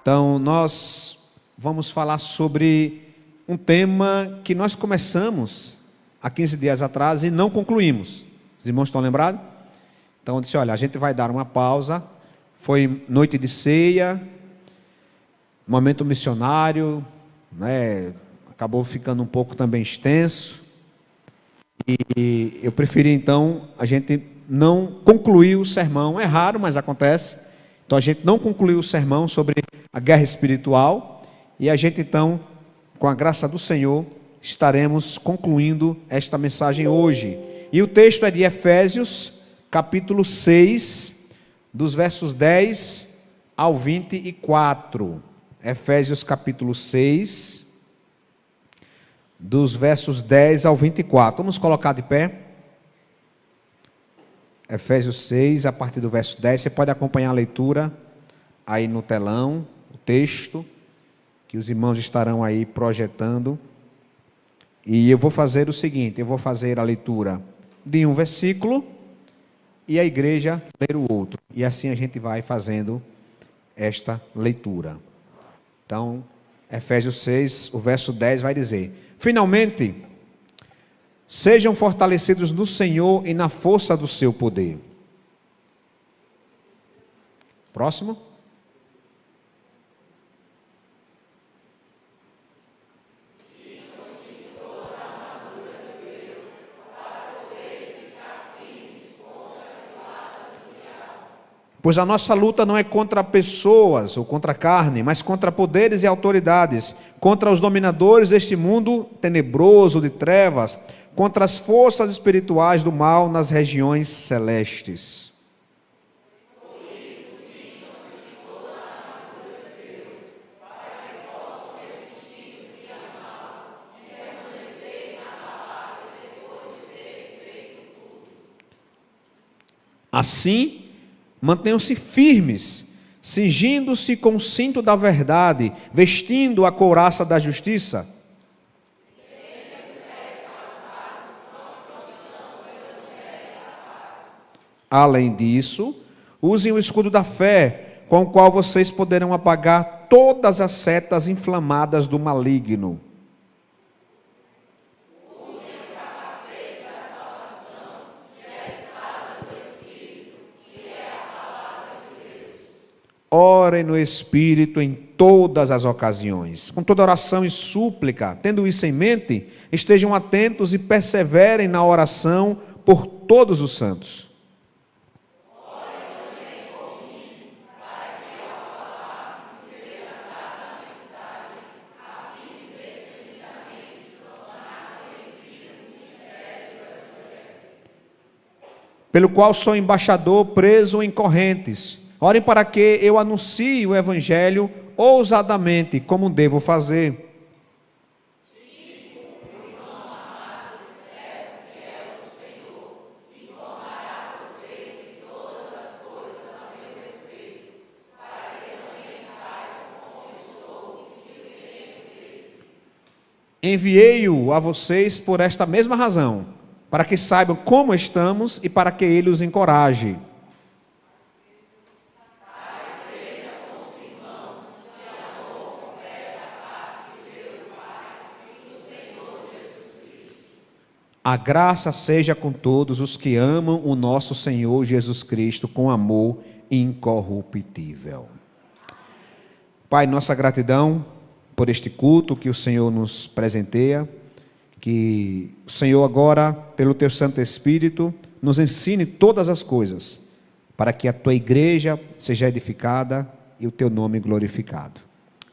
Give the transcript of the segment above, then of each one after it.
Então, nós vamos falar sobre um tema que nós começamos há 15 dias atrás e não concluímos. Os irmãos estão lembrados? Então, eu disse, olha, a gente vai dar uma pausa. Foi noite de ceia, momento missionário, né? Acabou ficando um pouco também extenso. E eu preferi, então, a gente não concluir o sermão. É raro, mas acontece. Então, a gente não concluiu o sermão sobre a guerra espiritual. E a gente, então, com a graça do Senhor, estaremos concluindo esta mensagem hoje. E o texto é de Efésios, capítulo 6, dos versos 10 ao 24. Efésios, capítulo 6, dos versos 10 ao 24. Vamos colocar de pé. Efésios 6, a partir do verso 10. Você pode acompanhar a leitura aí no telão, o texto, que os irmãos estarão aí projetando. E eu vou fazer o seguinte, eu vou fazer a leitura de um versículo e a igreja ler o outro. E assim a gente vai fazendo esta leitura. Então, Efésios 6, o verso 10 vai dizer: finalmente, sejam fortalecidos no Senhor e na força do seu poder. Próximo. Pois a nossa luta não é contra pessoas ou contra a carne, mas contra poderes e autoridades, contra os dominadores deste mundo tenebroso de trevas, contra as forças espirituais do mal nas regiões celestes. Assim, mantenham-se firmes, cingindo-se com o cinto da verdade, vestindo a couraça da justiça. Além disso, usem o escudo da fé, com o qual vocês poderão apagar todas as setas inflamadas do maligno. Orem no Espírito em todas as ocasiões, com toda oração e súplica. Tendo isso em mente, estejam atentos e perseverem na oração por todos os santos. Pelo qual sou embaixador preso em correntes. Orem para que eu anuncie o Evangelho ousadamente, como devo fazer. Enviei-o a vocês por esta mesma razão, para que saibam como estamos e para que ele os encoraje. A graça seja com todos os que amam o nosso Senhor Jesus Cristo com amor incorruptível. Pai, nossa gratidão por este culto que o Senhor nos presenteia, que o Senhor agora, pelo Teu Santo Espírito, nos ensine todas as coisas, para que a Tua igreja seja edificada e o Teu nome glorificado.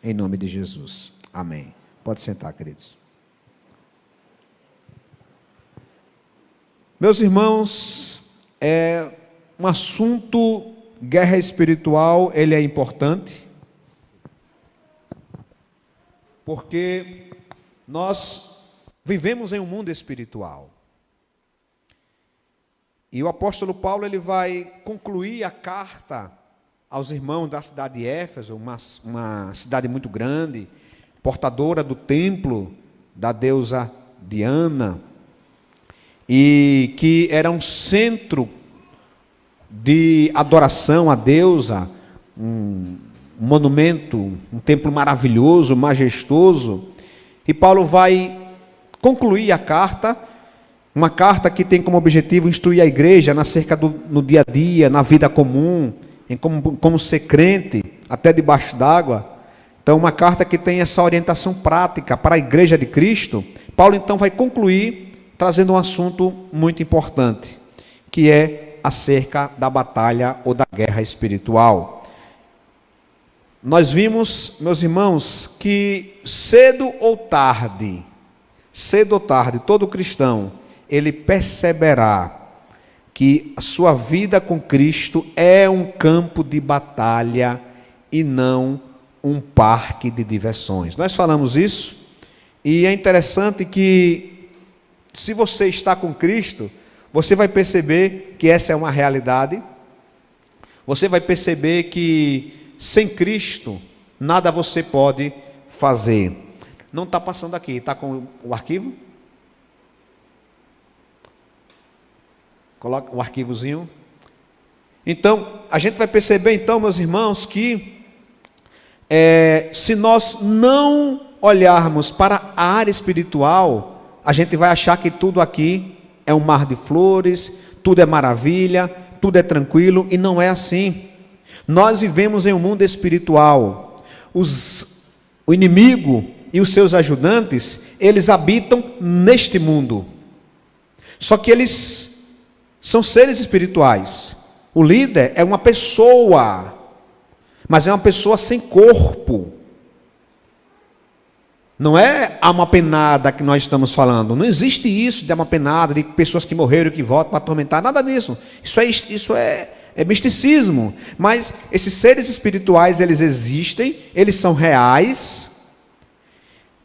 Em nome de Jesus. Amém. Pode sentar, queridos. Meus irmãos, um assunto, guerra espiritual, ele é importante, porque nós vivemos em um mundo espiritual. E o apóstolo Paulo, ele vai concluir a carta aos irmãos da cidade de Éfeso, uma cidade muito grande, portadora do templo da deusa Diana, e que era um centro de adoração à deusa, monumento, um templo maravilhoso, majestoso. E Paulo vai concluir a carta, uma carta que tem como objetivo instruir a igreja no dia a dia, na vida comum, em como ser crente, até debaixo d'água. Então, uma carta que tem essa orientação prática para a igreja de Cristo. Paulo, então, vai concluir trazendo um assunto muito importante, que é acerca da batalha ou da guerra espiritual. Nós vimos, meus irmãos, que cedo ou tarde, todo cristão, ele perceberá que a sua vida com Cristo é um campo de batalha e não um parque de diversões. Nós falamos isso, e é interessante que, se você está com Cristo, você vai perceber que essa é uma realidade. Você vai perceber que sem Cristo nada você pode fazer. Não está passando aqui, está com o arquivo? Coloca o arquivozinho. Então, a gente vai perceber então, meus irmãos, que se nós não olharmos para a área espiritual, a gente vai achar que tudo aqui é um mar de flores, tudo é maravilha, tudo é tranquilo, e não é assim. Nós vivemos em um mundo espiritual. O inimigo e os seus ajudantes, eles habitam neste mundo. Só que eles são seres espirituais. O líder é uma pessoa, mas é uma pessoa sem corpo. Não é alma penada que nós estamos falando. Não existe isso de alma penada, de pessoas que morreram e que voltam para atormentar, nada disso. Isso é misticismo. Mas esses seres espirituais, eles existem, eles são reais.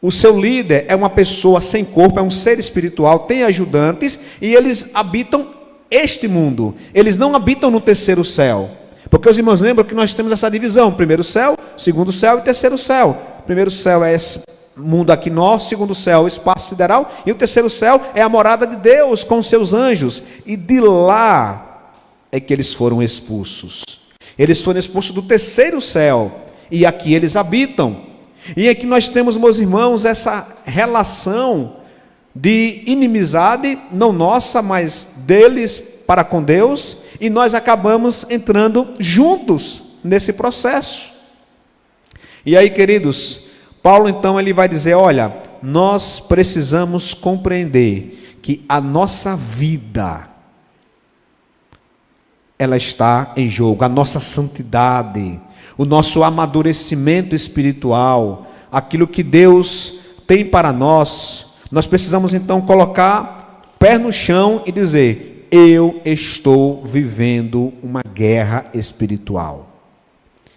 O seu líder é uma pessoa sem corpo, é um ser espiritual, tem ajudantes, e eles habitam este mundo. Eles não habitam no terceiro céu. Porque os irmãos lembram que nós temos essa divisão: primeiro céu, segundo céu e terceiro céu. Primeiro céu é esse mundo aqui nosso, segundo céu, o espaço sideral, e o terceiro céu é a morada de Deus com seus anjos, e de lá é que eles foram expulsos. Eles foram expulsos do terceiro céu, e aqui eles habitam. E aqui nós temos, meus irmãos, essa relação de inimizade, não nossa, mas deles para com Deus, e nós acabamos entrando juntos nesse processo. E aí, queridos, Paulo então ele vai dizer: olha, nós precisamos compreender que a nossa vida, ela está em jogo, a nossa santidade, o nosso amadurecimento espiritual, aquilo que Deus tem para nós. Nós precisamos então colocar pé no chão e dizer: eu estou vivendo uma guerra espiritual.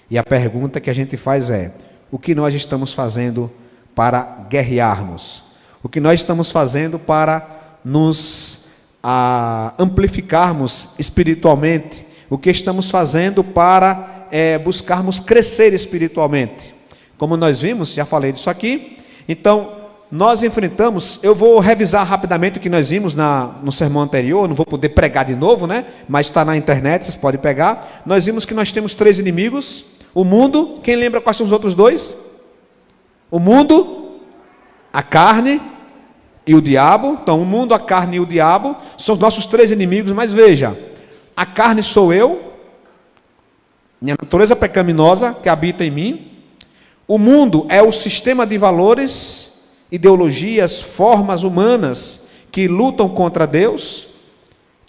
E a pergunta que a gente faz é: o que nós estamos fazendo para guerrearmos? O que nós estamos fazendo para nos amplificarmos espiritualmente? O que estamos fazendo para buscarmos crescer espiritualmente? Como nós vimos, já falei disso aqui. Então, nós enfrentamos, eu vou revisar rapidamente o que nós vimos no sermão anterior, não vou poder pregar de novo, né? Mas está na internet, vocês podem pegar. Nós vimos que nós temos 3 inimigos. O mundo, quem lembra quais são os outros 2? O mundo, a carne e o diabo. Então, o mundo, a carne e o diabo são os nossos 3 inimigos. Mas veja, a carne sou eu, minha natureza pecaminosa que habita em mim. O mundo é o sistema de valores, ideologias, formas humanas que lutam contra Deus.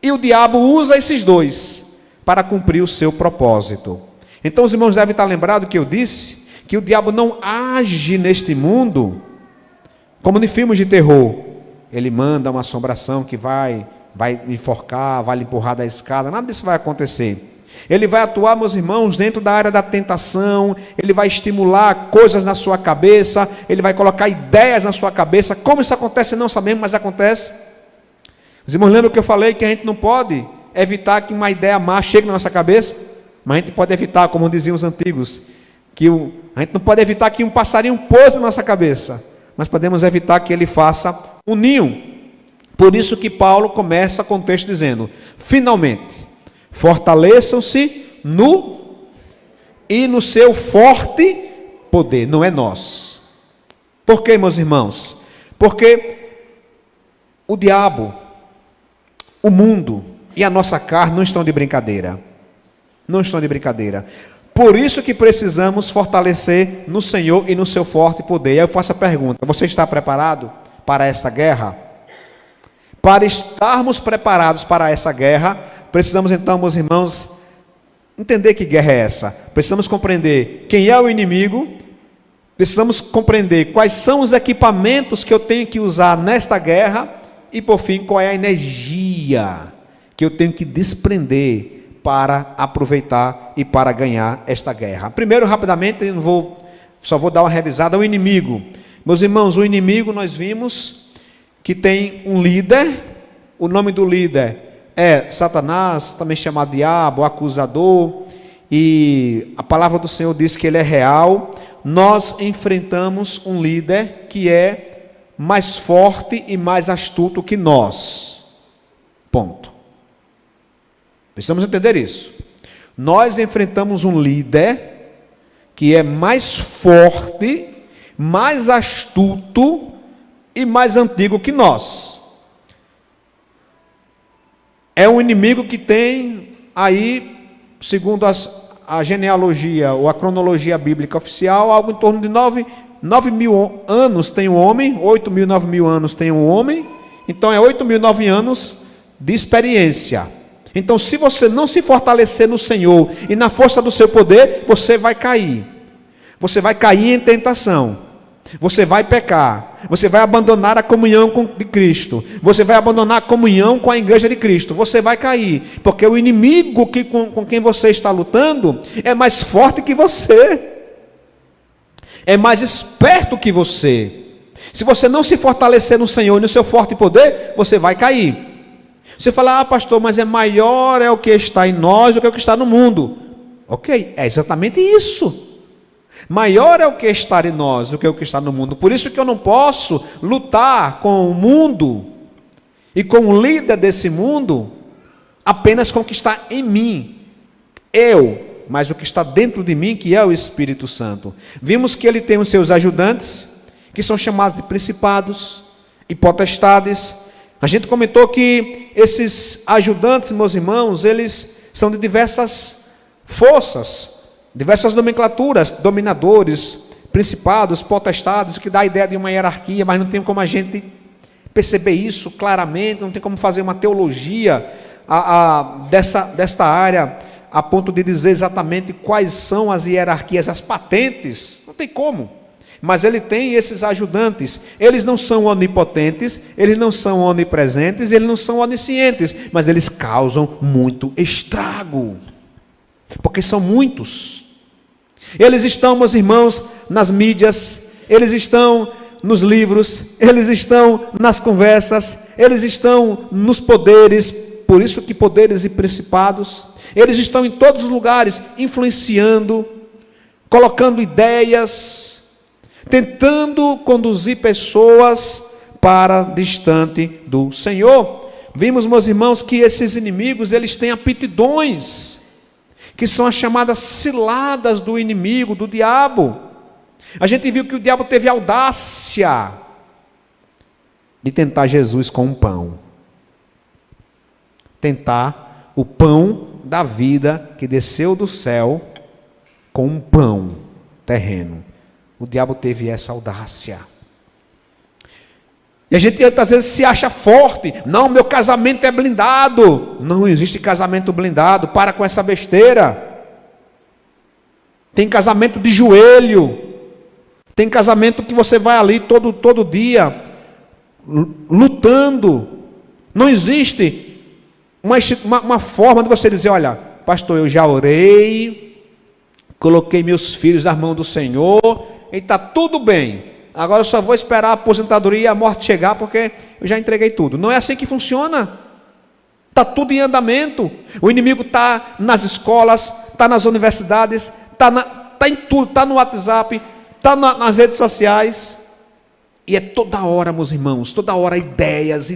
E o diabo usa esses 2 para cumprir o seu propósito. Então os irmãos devem estar lembrados que eu disse que o diabo não age neste mundo como em filmes de terror. Ele manda uma assombração que vai me enforcar, vai lhe empurrar da escada. Nada disso vai acontecer. Ele vai atuar, meus irmãos, dentro da área da tentação. Ele vai estimular coisas na sua cabeça. Ele vai colocar ideias na sua cabeça. Como isso acontece não sabemos, mas acontece. Os irmãos lembram que eu falei que a gente não pode evitar que uma ideia má chegue na nossa cabeça? Mas a gente pode evitar, como diziam os antigos, a gente não pode evitar que um passarinho pouse na nossa cabeça, mas podemos evitar que ele faça um ninho. Por isso que Paulo começa com o texto dizendo: finalmente, fortaleçam-se no e no seu forte poder, não é nós. Por quê, meus irmãos? Porque o diabo, o mundo e a nossa carne não estão de brincadeira. Não estão de brincadeira. Por isso que precisamos fortalecer no Senhor e no seu forte poder. E aí eu faço a pergunta: você está preparado para esta guerra? Para estarmos preparados para essa guerra, precisamos então, meus irmãos, entender que guerra é essa. Precisamos compreender quem é o inimigo, precisamos compreender quais são os equipamentos que eu tenho que usar nesta guerra e, por fim, qual é a energia que eu tenho que desprender para aproveitar e para ganhar esta guerra. Primeiro, rapidamente, só vou dar uma revisada ao inimigo. Meus irmãos, o inimigo nós vimos que tem um líder. O nome do líder é Satanás, também chamado diabo, acusador, e a palavra do Senhor diz que ele é real. Nós enfrentamos um líder que é mais forte e mais astuto que nós. Ponto. Precisamos entender isso. Nós enfrentamos um líder que é mais forte, mais astuto e mais antigo que nós. É um inimigo que tem aí, segundo a genealogia ou a cronologia bíblica oficial, algo em torno de 9.000 anos tem um homem, 8.000, 9.000 anos tem um homem, então é 8.000, 9 anos de experiência. Então, se você não se fortalecer no Senhor e na força do seu poder, você vai cair. Você vai cair em tentação. Você vai pecar. Você vai abandonar a comunhão de Cristo. Você vai abandonar a comunhão com a igreja de Cristo. Você vai cair. Porque o inimigo com quem você está lutando é mais forte que você. É mais esperto que você. Se você não se fortalecer no Senhor e no seu forte poder, você vai cair. Você fala: pastor, mas é maior é o que está em nós do que o que está no mundo. Ok, é exatamente isso. Maior é o que está em nós do que o que está no mundo. Por isso que eu não posso lutar com o mundo e com o líder desse mundo apenas com o que está em mim. Mas o que está dentro de mim, que é o Espírito Santo. Vimos que ele tem os seus ajudantes, que são chamados de principados e potestades. A gente comentou que esses ajudantes, meus irmãos, eles são de diversas forças, diversas nomenclaturas, dominadores, principados, potestades, que dá a ideia de uma hierarquia, mas não tem como a gente perceber isso claramente, não tem como fazer uma teologia desta área, a ponto de dizer exatamente quais são as hierarquias, as patentes, não tem como. Mas ele tem esses ajudantes. Eles não são onipotentes, eles não são onipresentes, eles não são oniscientes, mas eles causam muito estrago, porque são muitos. Eles estão, meus irmãos, nas mídias, eles estão nos livros, eles estão nas conversas, eles estão nos poderes, por isso que poderes e principados, eles estão em todos os lugares, influenciando, colocando ideias, tentando conduzir pessoas para distante do Senhor. Vimos, meus irmãos, que esses inimigos, eles têm aptidões, que são as chamadas ciladas do inimigo, do diabo. A gente viu que o diabo teve audácia de tentar Jesus com um pão. Tentar o pão da vida que desceu do céu com um pão terreno. O diabo teve essa audácia. E a gente às vezes se acha forte. Não, meu casamento é blindado. Não existe casamento blindado. Para com essa besteira. Tem casamento de joelho. Tem casamento que você vai ali todo dia lutando. Não existe uma forma de você dizer: olha, pastor, eu já orei, coloquei meus filhos nas mãos do Senhor e está tudo bem. Agora eu só vou esperar a aposentadoria e a morte chegar, porque eu já entreguei tudo. Não é assim que funciona. Está tudo em andamento. O inimigo está nas escolas, está nas universidades, está em tudo, está no WhatsApp, está nas redes sociais. E é toda hora, meus irmãos, toda hora ideias,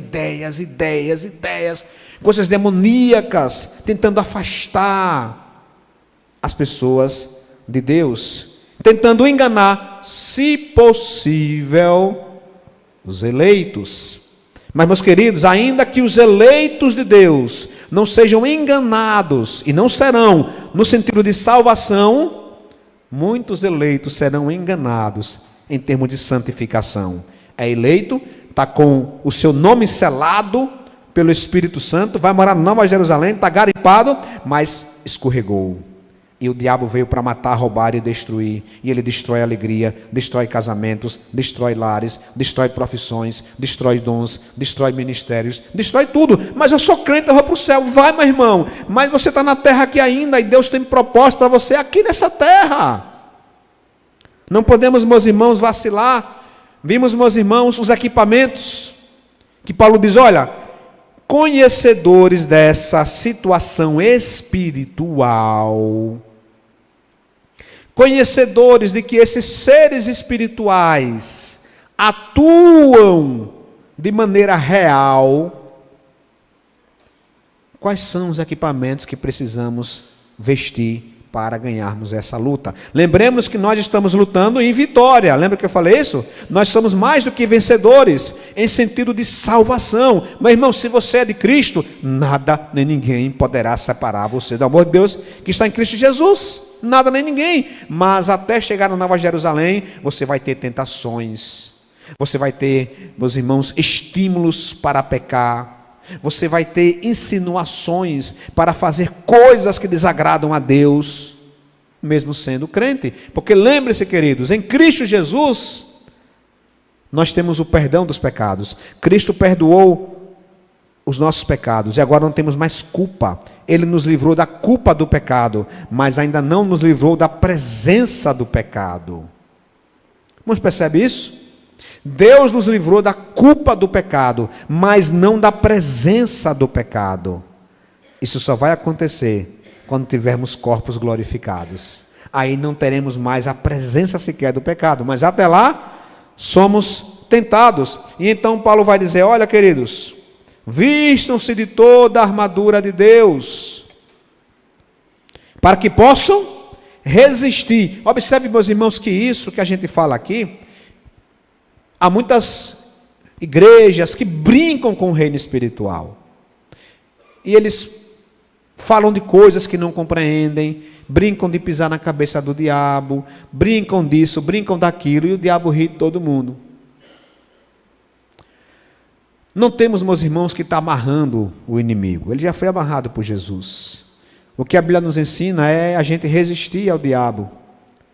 coisas demoníacas, tentando afastar as pessoas de Deus, tentando enganar, se possível, os eleitos. Mas, meus queridos, ainda que os eleitos de Deus não sejam enganados, e não serão, no sentido de salvação, muitos eleitos serão enganados em termos de santificação. É eleito, está com o seu nome selado pelo Espírito Santo, vai morar na Nova Jerusalém, está garimpado, mas escorregou. E o diabo veio para matar, roubar e destruir. E ele destrói a alegria, destrói casamentos, destrói lares, destrói profissões, destrói dons, destrói ministérios, destrói tudo. Mas eu sou crente, eu vou para o céu. Vai, meu irmão, mas você está na terra aqui ainda, e Deus tem propósito para você aqui nessa terra. Não podemos, meus irmãos, vacilar. Vimos, meus irmãos, os equipamentos, que Paulo diz, olha, conhecedores dessa situação espiritual, conhecedores de que esses seres espirituais atuam de maneira real, quais são os equipamentos que precisamos vestir para ganharmos essa luta? Lembremos que nós estamos lutando em vitória. Lembra que eu falei isso? Nós somos mais do que vencedores em sentido de salvação. Meu irmão, se você é de Cristo, nada nem ninguém poderá separar você do amor de Deus que está em Cristo Jesus. Nada nem ninguém. Mas até chegar na Nova Jerusalém, você vai ter tentações. Você vai ter, meus irmãos, estímulos para pecar. Você vai ter insinuações para fazer coisas que desagradam a Deus, mesmo sendo crente. Porque lembre-se, queridos, em Cristo Jesus, nós temos o perdão dos pecados. Cristo perdoou os nossos pecados e agora não temos mais culpa. Ele nos livrou da culpa do pecado, mas ainda não nos livrou da presença do pecado. Irmãos, percebe isso? Deus nos livrou da culpa do pecado, mas não da presença do pecado. Isso só vai acontecer quando tivermos corpos glorificados. Aí não teremos mais a presença sequer do pecado, mas até lá somos tentados. E então Paulo vai dizer, olha, queridos, vistam-se de toda a armadura de Deus, para que possam resistir. Observe, meus irmãos, que isso que a gente fala aqui, há muitas igrejas que brincam com o reino espiritual. E eles falam de coisas que não compreendem, brincam de pisar na cabeça do diabo, brincam disso, brincam daquilo, e o diabo ri de todo mundo. Não temos, meus irmãos, que estar amarrando o inimigo. Ele já foi amarrado por Jesus. O que a Bíblia nos ensina é a gente resistir ao diabo,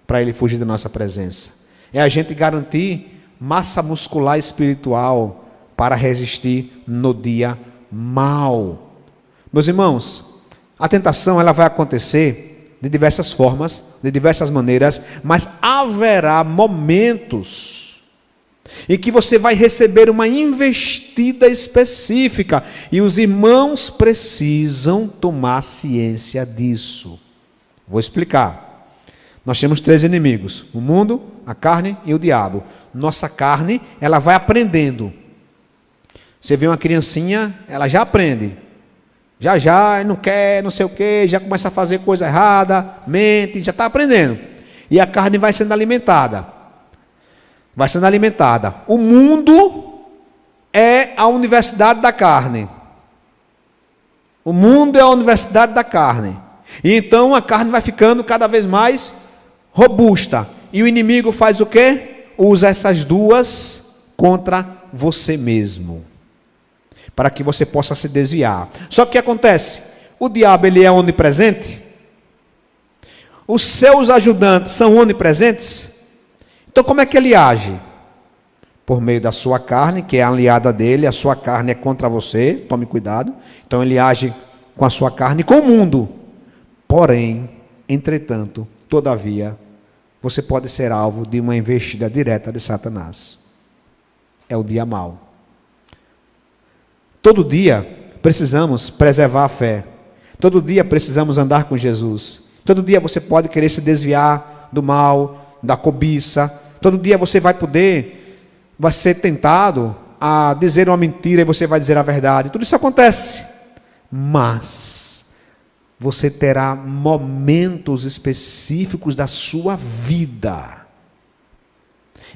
para ele fugir da nossa presença. É a gente garantir massa muscular espiritual para resistir no dia mau. Meus irmãos, a tentação ela vai acontecer de diversas formas, de diversas maneiras, mas haverá momentos em que você vai receber uma investida específica, e os irmãos precisam tomar ciência disso. Vou explicar. Nós temos 3 inimigos, o mundo, a carne e o diabo. Nossa carne, ela vai aprendendo. Você vê uma criancinha, ela já aprende. Já, não quer, não sei o quê, já começa a fazer coisa errada, mente, já está aprendendo. E a carne vai sendo alimentada. Vai sendo alimentada. O mundo é a universidade da carne. O mundo é a universidade da carne. E então a carne vai ficando cada vez mais robusta. E o inimigo faz o quê? Usa essas duas contra você mesmo, para que você possa se desviar. Só que o que acontece? O diabo, ele é onipresente. Os seus ajudantes são onipresentes. Então como é que ele age? Por meio da sua carne, que é a aliada dele. A sua carne é contra você, tome cuidado. Então ele age com a sua carne, com o mundo. Porém, entretanto, todavia, você pode ser alvo de uma investida direta de Satanás. É o dia mau. Todo dia precisamos preservar a fé. Todo dia precisamos andar com Jesus. Todo dia você pode querer se desviar do mal, da cobiça. Todo dia você vai ser tentado a dizer uma mentira e você vai dizer a verdade. Tudo isso acontece. Mas você terá momentos específicos da sua vida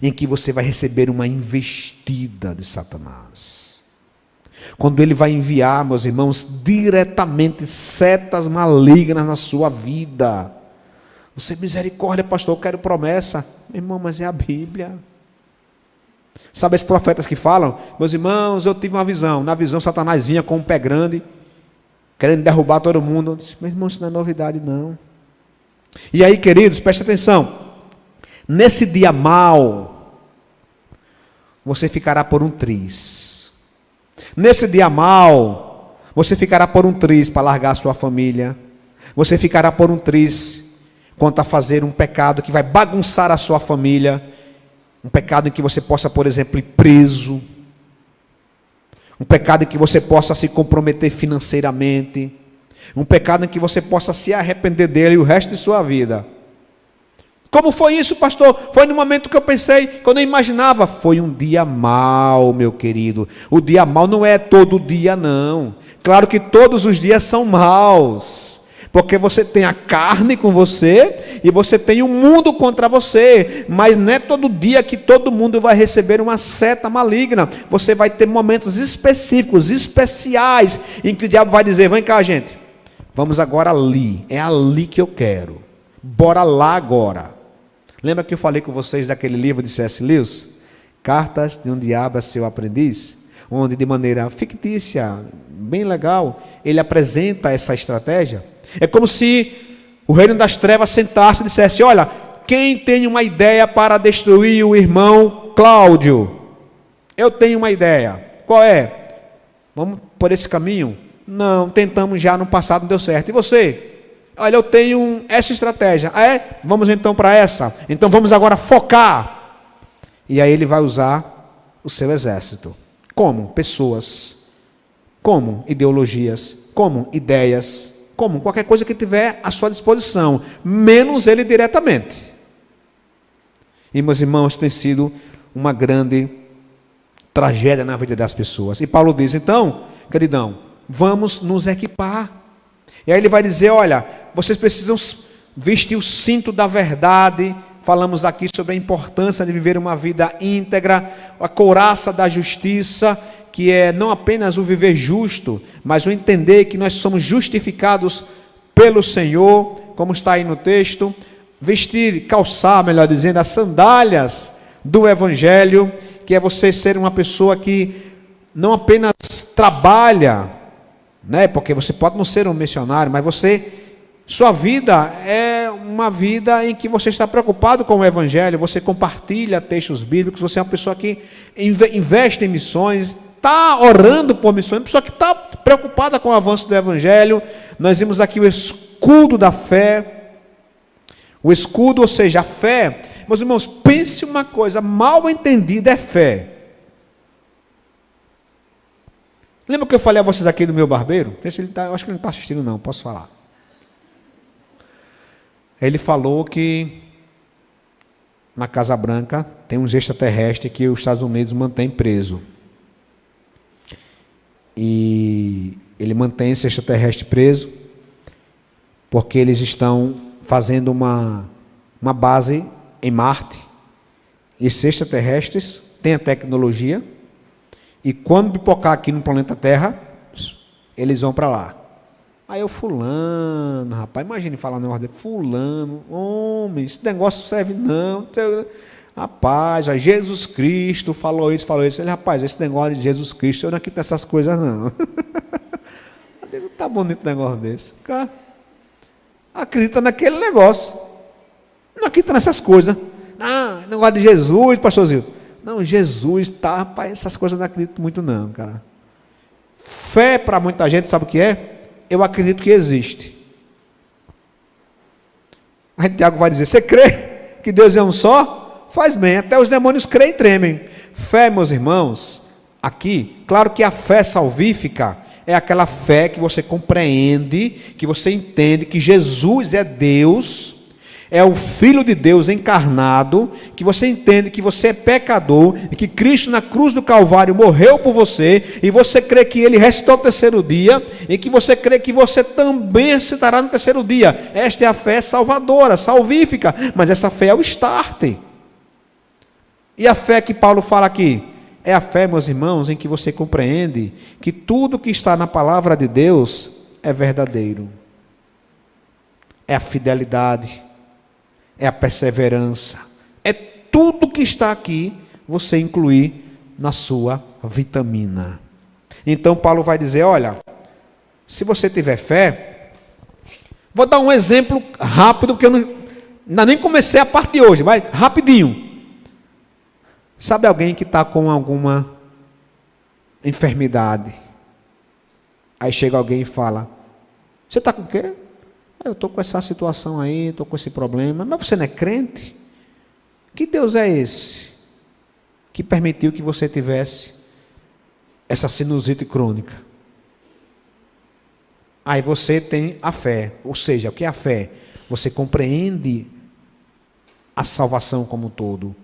em que você vai receber uma investida de Satanás. Quando ele vai enviar, meus irmãos, diretamente setas malignas na sua vida. Você, misericórdia, pastor, eu quero promessa. Meu irmão, mas é a Bíblia. Sabe esses profetas que falam? Meus irmãos, eu tive uma visão. Na visão, Satanás vinha com um pé grande, querendo derrubar todo mundo. Eu disse, meu irmão, isso não é novidade, não. E aí, queridos, preste atenção. Nesse dia mau, você ficará por um triz. Nesse dia mau, você ficará por um triz para largar a sua família. Você ficará por um triz quanto a fazer um pecado que vai bagunçar a sua família. Um pecado em que você possa, por exemplo, ir preso. Um pecado em que você possa se comprometer financeiramente. Um pecado em que você possa se arrepender dele o resto de sua vida. Como foi isso, pastor? Foi no momento que eu pensei, quando eu imaginava. Foi um dia mau, meu querido. O dia mau não é todo dia, não. Claro que todos os dias são maus. Porque você tem a carne com você e você tem o mundo contra você. Mas não é todo dia que todo mundo vai receber uma seta maligna. Você vai ter momentos específicos, especiais, em que o diabo vai dizer, vem cá, gente, vamos agora ali, é ali que eu quero. Bora lá agora. Lembra que eu falei com vocês daquele livro de C.S. Lewis? Cartas de um Diabo a Seu Aprendiz? Onde de maneira fictícia, bem legal, ele apresenta essa estratégia. É como se o reino das trevas sentasse e dissesse, olha, quem tem uma ideia para destruir o irmão Cláudio? Eu tenho uma ideia. Qual é? Vamos por esse caminho? Não, tentamos já no passado, não deu certo. E você? Olha, eu tenho essa estratégia. Ah, é? Vamos então para essa. Então vamos agora focar. E aí ele vai usar o seu exército. Como? Pessoas. Como? Ideologias. Como? Ideias. Como? Qualquer coisa que tiver à sua disposição. Menos ele diretamente. E, meus irmãos, tem sido uma grande tragédia na vida das pessoas. E Paulo diz, então, queridão, vamos nos equipar. E aí ele vai dizer, olha, vocês precisam vestir o cinto da verdade. Falamos aqui sobre a importância de viver uma vida íntegra, a couraça da justiça, que é não apenas o viver justo, mas o entender que nós somos justificados pelo Senhor, como está aí no texto. Vestir, calçar, melhor dizendo, as sandálias do Evangelho, que é você ser uma pessoa que não apenas trabalha, né? Porque você pode não ser um missionário, mas sua vida é uma vida em que você está preocupado com o Evangelho, você compartilha textos bíblicos, você é uma pessoa que investe em missões, está orando por missões, uma pessoa que está preocupada com o avanço do Evangelho. Nós vimos aqui o escudo da fé, o escudo, ou seja, a fé. Meus irmãos, pense uma coisa, mal entendida é fé. Lembra que eu falei a vocês aqui do meu barbeiro? Eu acho que ele não está assistindo não, posso falar. Ele falou que na Casa Branca tem uns extraterrestres que os Estados Unidos mantém preso. E ele mantém esse extraterrestre preso porque eles estão fazendo uma base em Marte. Esses extraterrestres têm a tecnologia e quando pipocar aqui no planeta Terra, eles vão para lá. Aí eu, fulano, rapaz, imagine falar no negócio dele, fulano, homem, esse negócio serve não, rapaz, Jesus Cristo falou isso, ele, rapaz, esse negócio de Jesus Cristo, eu não acredito nessas coisas não. Não tá bonito um negócio desse, cara, acredita naquele negócio, não acredita nessas coisas, negócio de Jesus, pastorzinho, não, Jesus, tá, rapaz, essas coisas eu não acredito muito não, cara. Fé para muita gente, sabe o que é? Eu acredito que existe. Aí Tiago vai dizer, você crê que Deus é um só? Faz bem, até os demônios creem e tremem. Fé, meus irmãos, aqui, claro que a fé salvífica é aquela fé que você compreende, que você entende que Jesus é Deus, É o Filho de Deus encarnado, que você entende que você é pecador, e que Cristo na cruz do Calvário morreu por você, e você crê que Ele ressuscitou no terceiro dia, e que você crê que você também ressuscitará no terceiro dia. Esta é a fé salvadora, salvífica, mas essa fé é o start. E a fé que Paulo fala aqui? É a fé, meus irmãos, em que você compreende que tudo que está na palavra de Deus é verdadeiro. É a fidelidade, é a perseverança, é tudo que está aqui, você incluir na sua vitamina. Então Paulo vai dizer, olha, se você tiver fé, vou dar um exemplo rápido, porque eu ainda nem comecei a parte de hoje, mas rapidinho. Sabe alguém que está com alguma enfermidade? Aí chega alguém e fala, você está com o quê? Eu estou com essa situação aí, estou com esse problema. Mas você não é crente? Que Deus é esse que permitiu que você tivesse essa sinusite crônica? Aí você tem a fé. Ou seja, o que é a fé? Você compreende a salvação como um todo.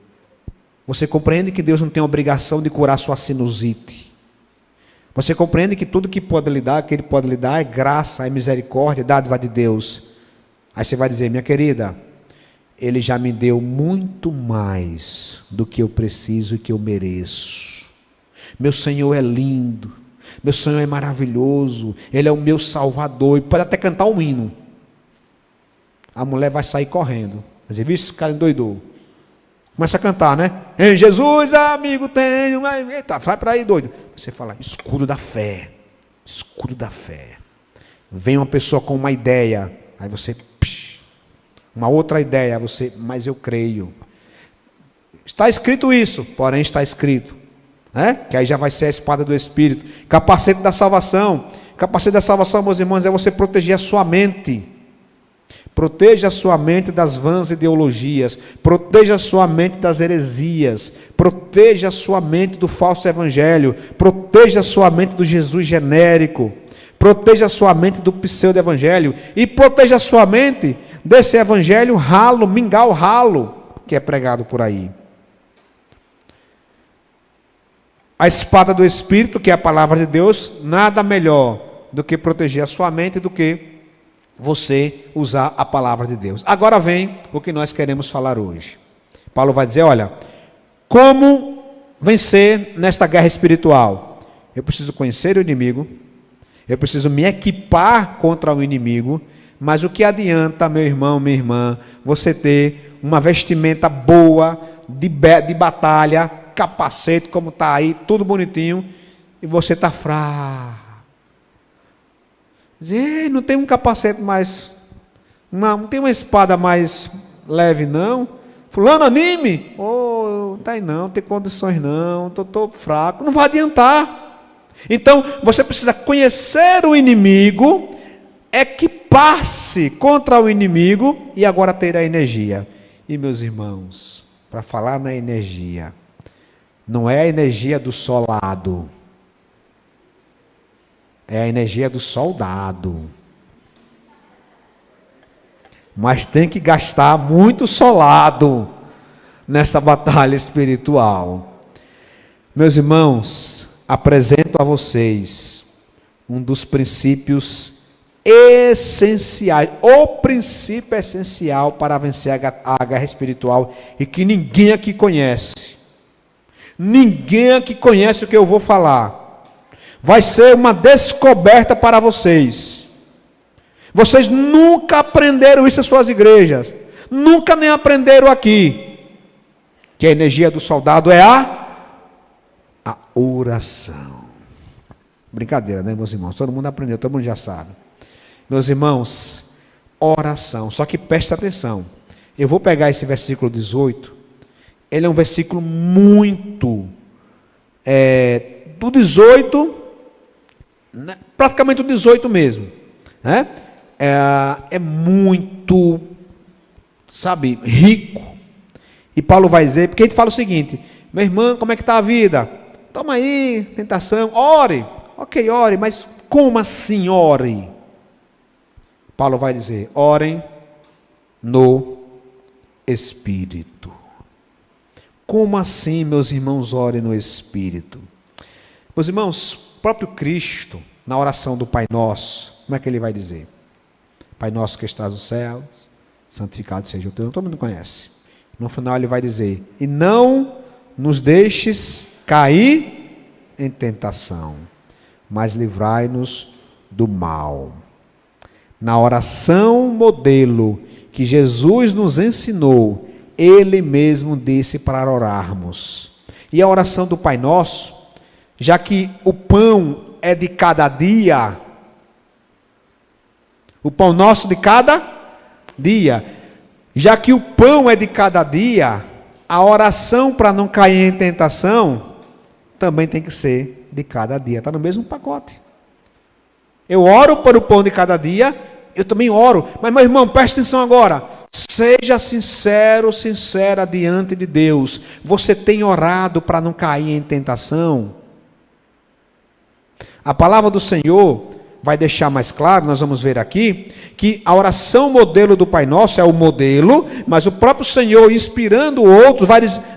Você compreende que Deus não tem a obrigação de curar sua sinusite. Você compreende que tudo que pode lhe dar, que Ele pode lhe dar, é graça, é misericórdia, é dádiva de Deus. Aí você vai dizer, minha querida, Ele já me deu muito mais do que eu preciso e que eu mereço. Meu Senhor é lindo, meu Senhor é maravilhoso, Ele é o meu Salvador, e pode até cantar um hino. A mulher vai sair correndo. Vai dizer, vixe, esse cara endoidou. Começa a cantar, né? Em Jesus, amigo, tenho. Eita, vai para aí, doido. Você fala, escudo da fé. Escudo da fé. Vem uma pessoa com uma ideia. Aí você, uma outra ideia. Você, mas eu creio. Está escrito isso, porém está escrito. Né? Que aí já vai ser a espada do Espírito. Capacete da salvação. Capacete da salvação, meus irmãos, é você proteger a sua mente. Proteja a sua mente das vãs ideologias, proteja a sua mente das heresias, proteja a sua mente do falso evangelho, proteja a sua mente do Jesus genérico, proteja a sua mente do pseudo-evangelho e proteja a sua mente desse evangelho ralo, mingau ralo, que é pregado por aí. A espada do Espírito, que é a palavra de Deus, nada melhor do que proteger a sua mente do que você usar a palavra de Deus. Agora vem o que nós queremos falar hoje. Paulo vai dizer, olha, como vencer nesta guerra espiritual? Eu preciso conhecer o inimigo, eu preciso me equipar contra o inimigo, mas o que adianta, meu irmão, minha irmã, você ter uma vestimenta boa, de batalha, capacete, como está aí, tudo bonitinho, e você está fraco. Não tem um capacete mais, não tem uma espada mais leve não, fulano anime, tá aí não, tem condições não, estou fraco, não vai adiantar. Então você precisa conhecer o inimigo, equipar-se contra o inimigo e agora ter a energia. E meus irmãos, para falar na energia, não é a energia do solado, é a energia do soldado. Mas tem que gastar muito solado nessa batalha espiritual. Meus irmãos, apresento a vocês um dos princípios essenciais, o princípio essencial para vencer a guerra espiritual e que ninguém aqui conhece. Ninguém aqui conhece o que eu vou falar. Vai ser uma descoberta para vocês. Vocês nunca aprenderam isso em suas igrejas. Nunca nem aprenderam aqui. Que a energia do soldado é a oração. Brincadeira, né, meus irmãos? Todo mundo aprendeu, todo mundo já sabe. Meus irmãos, oração. Só que preste atenção. Eu vou pegar esse versículo 18. Ele é um versículo muito... do 18... praticamente o 18 mesmo, né? É muito, sabe, rico. E Paulo vai dizer, porque a gente fala o seguinte, meu irmão, como é que está a vida? Toma aí, tentação, ore. Ok, ore, mas como assim ore? Paulo vai dizer, orem no Espírito. Como assim, meus irmãos, orem no Espírito? Meus irmãos, próprio Cristo, na oração do Pai Nosso, como é que ele vai dizer? Pai nosso que estás nos céus, santificado seja o teu nome. Todo mundo conhece. No final ele vai dizer: e não nos deixes cair em tentação, mas livrai-nos do mal. Na oração modelo que Jesus nos ensinou, ele mesmo disse para orarmos. E a oração do Pai Nosso, já que o pão é de cada dia, o pão nosso de cada dia, já que o pão é de cada dia, a oração para não cair em tentação também tem que ser de cada dia, está no mesmo pacote. Eu oro para o pão de cada dia, eu também oro, mas meu irmão, preste atenção agora, seja sincero, sincera diante de Deus, você tem orado para não cair em tentação? A palavra do Senhor vai deixar mais claro, nós vamos ver aqui, que a oração modelo do Pai Nosso é o modelo, mas o próprio Senhor, inspirando outros,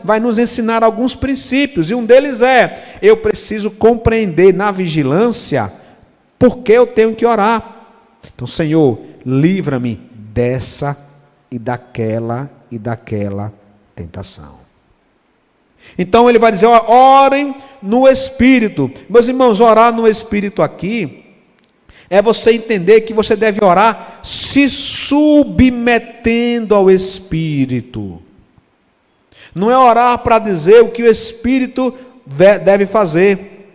vai nos ensinar alguns princípios, e um deles é: eu preciso compreender na vigilância por que eu tenho que orar. Então, Senhor, livra-me dessa e daquela tentação. Então ele vai dizer: orem no Espírito. Meus irmãos, orar no Espírito aqui é você entender que você deve orar se submetendo ao Espírito. Não é orar para dizer o que o Espírito deve fazer,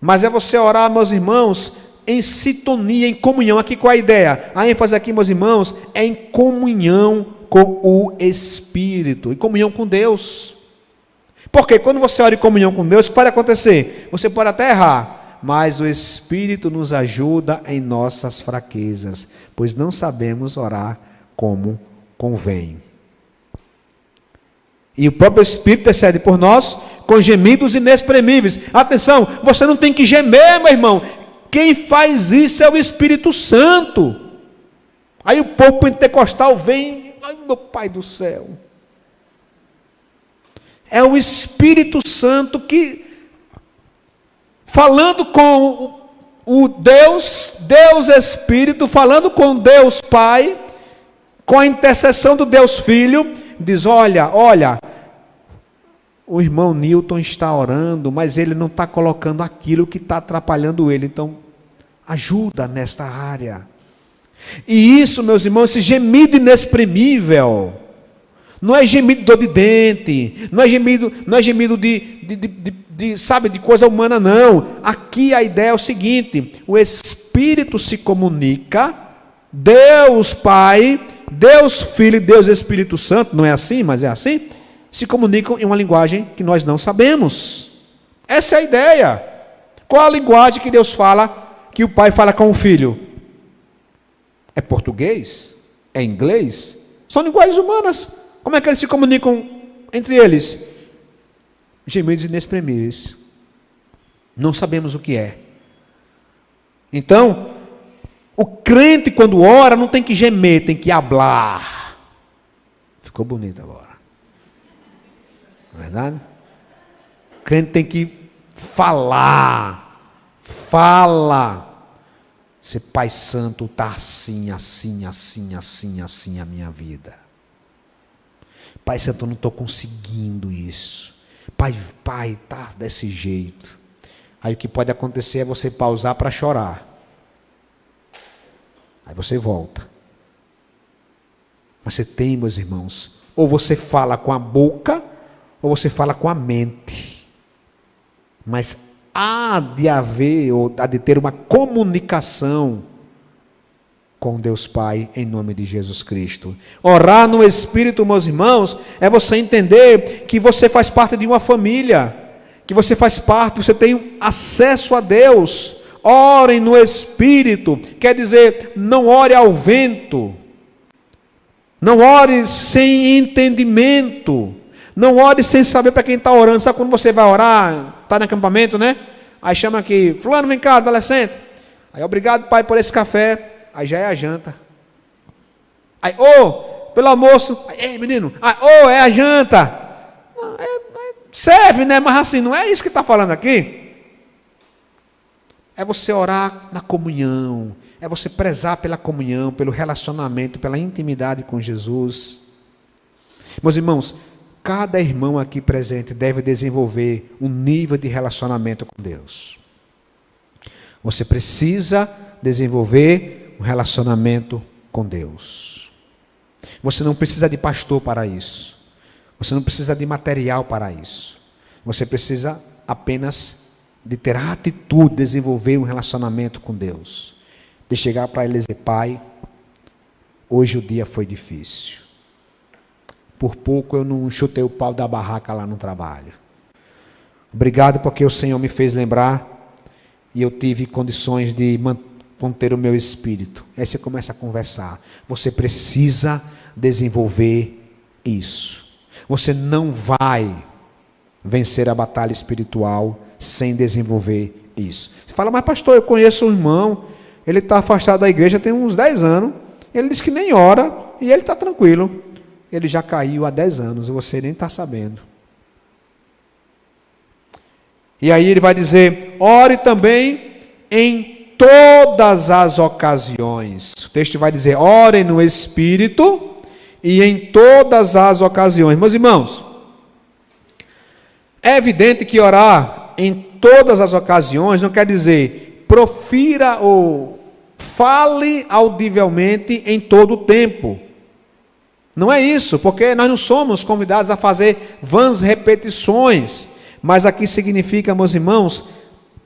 mas é você orar, meus irmãos, em sintonia, em comunhão. Aqui qual é a ideia? A ênfase aqui, meus irmãos, é em comunhão com o Espírito, em comunhão com Deus. Porque quando você ora em comunhão com Deus, o que pode acontecer? Você pode até errar, mas o Espírito nos ajuda em nossas fraquezas, pois não sabemos orar como convém. E o próprio Espírito intercede por nós com gemidos inexprimíveis. Atenção, você não tem que gemer, meu irmão. Quem faz isso é o Espírito Santo. Aí o povo pentecostal vem, ai meu Pai do céu. É o Espírito Santo que, falando com o Deus Espírito, falando com Deus Pai, com a intercessão do Deus Filho, diz: olha, o irmão Newton está orando, mas ele não está colocando aquilo que está atrapalhando ele, então ajuda nesta área. E isso, meus irmãos, esse gemido inexprimível, não é gemido de dor de dente, não é gemido de coisa humana, não. Aqui a ideia é o seguinte: o Espírito se comunica, Deus Pai, Deus Filho e Deus Espírito Santo, não é assim, mas é assim, se comunicam em uma linguagem que nós não sabemos. Essa é a ideia. Qual a linguagem que Deus fala, que o Pai fala com o Filho? É português? É inglês? São linguagens humanas. Como é que eles se comunicam entre eles? Gemidos inexprimíveis. Não sabemos o que é. Então, o crente quando ora não tem que gemer, tem que hablar. Ficou bonito agora. Não é verdade? O crente tem que falar. Fala. Ser Pai Santo está assim a minha vida. Pai Santo, eu não estou conseguindo isso. Pai, está desse jeito. Aí o que pode acontecer é você pausar para chorar. Aí você volta. Mas você tem, meus irmãos, ou você fala com a boca, ou você fala com a mente. Mas há de ter uma comunicação com Deus Pai, em nome de Jesus Cristo. Orar no Espírito, meus irmãos, é você entender que você faz parte de uma família, que você faz parte, você tem acesso a Deus. Orem no Espírito, quer dizer, não ore ao vento, não ore sem entendimento, não ore sem saber para quem está orando. Sabe quando você vai orar, está no acampamento, né? Aí chama aqui: fulano, vem cá, adolescente. Aí, obrigado, pai, por esse café. Aí já é a janta. Aí, pelo almoço. Ei, menino, é a janta. Não, serve, né? Mas assim, não é isso que está falando aqui. É você orar na comunhão, é você prezar pela comunhão, pelo relacionamento, pela intimidade com Jesus. Meus irmãos, cada irmão aqui presente deve desenvolver um nível de relacionamento com Deus. Você precisa desenvolver um relacionamento com Deus. Você não precisa de pastor para isso. Você não precisa de material para isso. Você precisa apenas de ter a atitude de desenvolver um relacionamento com Deus. De chegar para ele e dizer: Pai, hoje o dia foi difícil. Por pouco eu não chutei o pau da barraca lá no trabalho. Obrigado porque o Senhor me fez lembrar e eu tive condições de conter o meu espírito. Aí você começa a conversar. Você precisa desenvolver isso. Você não vai vencer a batalha espiritual sem desenvolver isso. Você fala: mas pastor, eu conheço um irmão, ele está afastado da igreja tem uns 10 anos, ele diz que nem ora e ele está tranquilo. Ele já caiu há 10 anos e você nem está sabendo. E aí ele vai dizer: ore também em todas as ocasiões. O texto vai dizer: orem no Espírito e em todas as ocasiões. Meus irmãos, é evidente que orar em todas as ocasiões não quer dizer profira ou fale audivelmente em todo o tempo. Não é isso, porque nós não somos convidados a fazer vãs repetições, mas aqui significa, meus irmãos,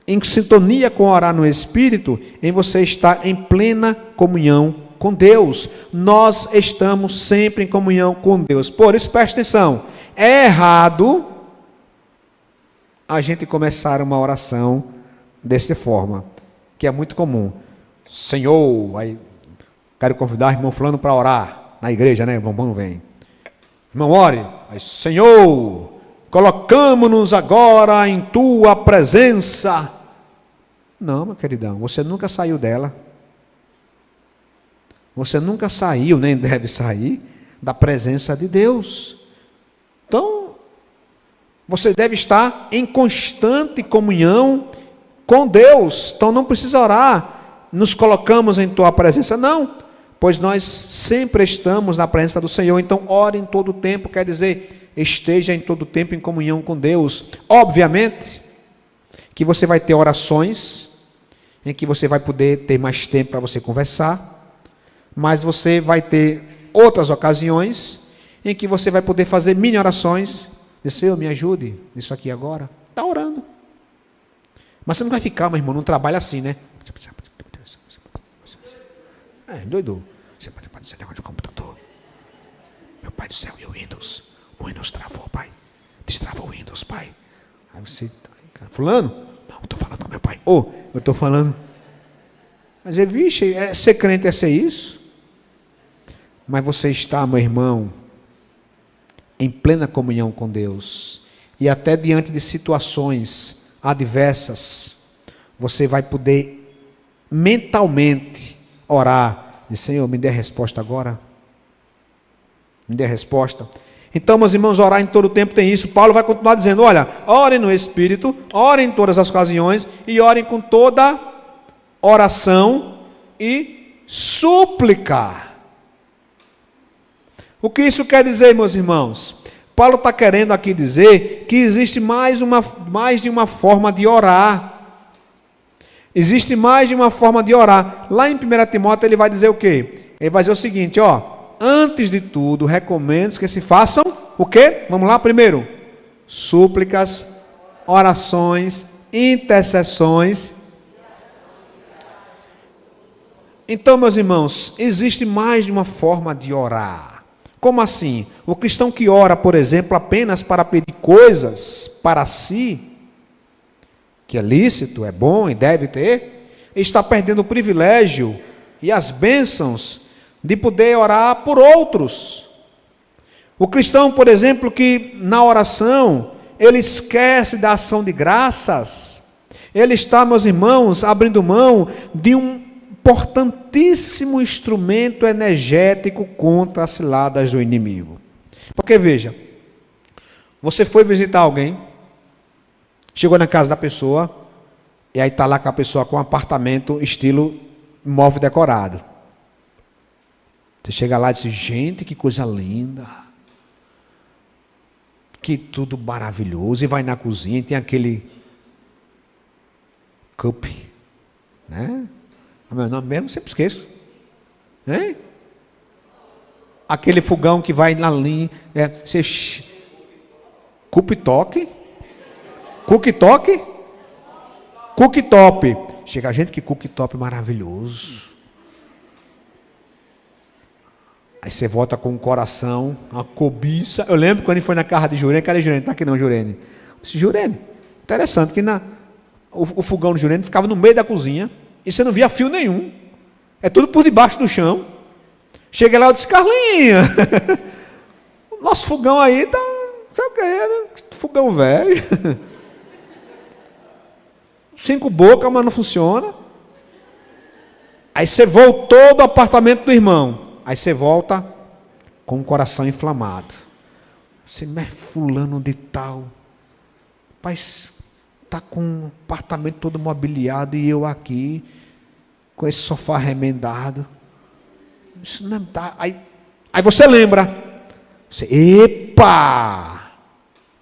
em sintonia com orar no Espírito, em você estar em plena comunhão com Deus. Nós estamos sempre em comunhão com Deus. Por isso, preste atenção, é errado a gente começar uma oração dessa forma, que é muito comum. Senhor, aí quero convidar o irmão fulano para orar. Na igreja, né? Vamos, vem. Irmão, ore. Aí, Senhor, colocamos-nos agora em tua presença. Não, meu queridão, você nunca saiu dela. Você nunca saiu, nem deve sair da presença de Deus. Então, você deve estar em constante comunhão com Deus. Então, não precisa orar, nos colocamos em tua presença. Não. Pois nós sempre estamos na presença do Senhor, então ore em todo o tempo, quer dizer, esteja em todo o tempo em comunhão com Deus. Obviamente, que você vai ter orações, em que você vai poder ter mais tempo para você conversar, mas você vai ter outras ocasiões, em que você vai poder fazer mini orações, dizer: Senhor, me ajude nisso aqui agora. Está orando. Mas você não vai ficar, meu irmão, num trabalho assim, né? Doido. Você pode dizer negócio de computador. Meu pai do céu, e o Windows? O Windows travou, pai. Destravou o Windows, pai. Aí você, fulano? Não, eu estou falando com meu pai. Eu estou falando. Mas vixe, ser crente é ser isso? Mas você está, meu irmão, em plena comunhão com Deus. E até diante de situações adversas, você vai poder mentalmente orar, diz: Senhor, me dê a resposta agora. Me dê a resposta. Então, meus irmãos, orar em todo o tempo tem isso. Paulo vai continuar dizendo: olha, orem no Espírito, orem em todas as ocasiões e orem com toda oração e súplica. O que isso quer dizer, meus irmãos? Paulo está querendo aqui dizer que existe mais de uma forma de orar. Existe mais de uma forma de orar. Lá em 1 Timóteo ele vai dizer o quê? Ele vai dizer o seguinte, antes de tudo, recomendo que se façam o quê? Vamos lá, primeiro, súplicas, orações, intercessões. Então, meus irmãos, existe mais de uma forma de orar. Como assim? O cristão que ora, por exemplo, apenas para pedir coisas para si, que é lícito, é bom e deve ter, está perdendo o privilégio e as bênçãos de poder orar por outros. O cristão, por exemplo, que na oração, ele esquece da ação de graças, ele está, meus irmãos, abrindo mão de um importantíssimo instrumento energético contra as ciladas do inimigo. Porque veja, você foi visitar alguém, chegou na casa da pessoa, e aí está lá com a pessoa com um apartamento estilo móvel decorado. Você chega lá e diz, gente, que coisa linda, que tudo maravilhoso, e vai na cozinha e tem aquele cup, né? O meu nome mesmo, sempre esqueço. Hein? Aquele fogão que vai na linha. Cooktop? Cooktop? Cooktop. Chega a gente que cooktop maravilhoso. Aí você volta com o coração, uma cobiça. Eu lembro quando ele foi na casa de Jurene. Cadê Jurene? Está aqui não, Jurene. Eu disse, Jurene, interessante que o fogão de Jurene ficava no meio da cozinha. E você não via fio nenhum. É tudo por debaixo do chão. Cheguei lá e disse, Carlinha, nosso fogão aí tá fogão velho. 5 bocas, mas não funciona. Aí você voltou do apartamento do irmão. Aí você volta com o coração inflamado. Você, mas fulano de tal, rapaz, está com o apartamento todo mobiliado e eu aqui, com esse sofá remendado. Isso não tá. Aí você lembra. Você,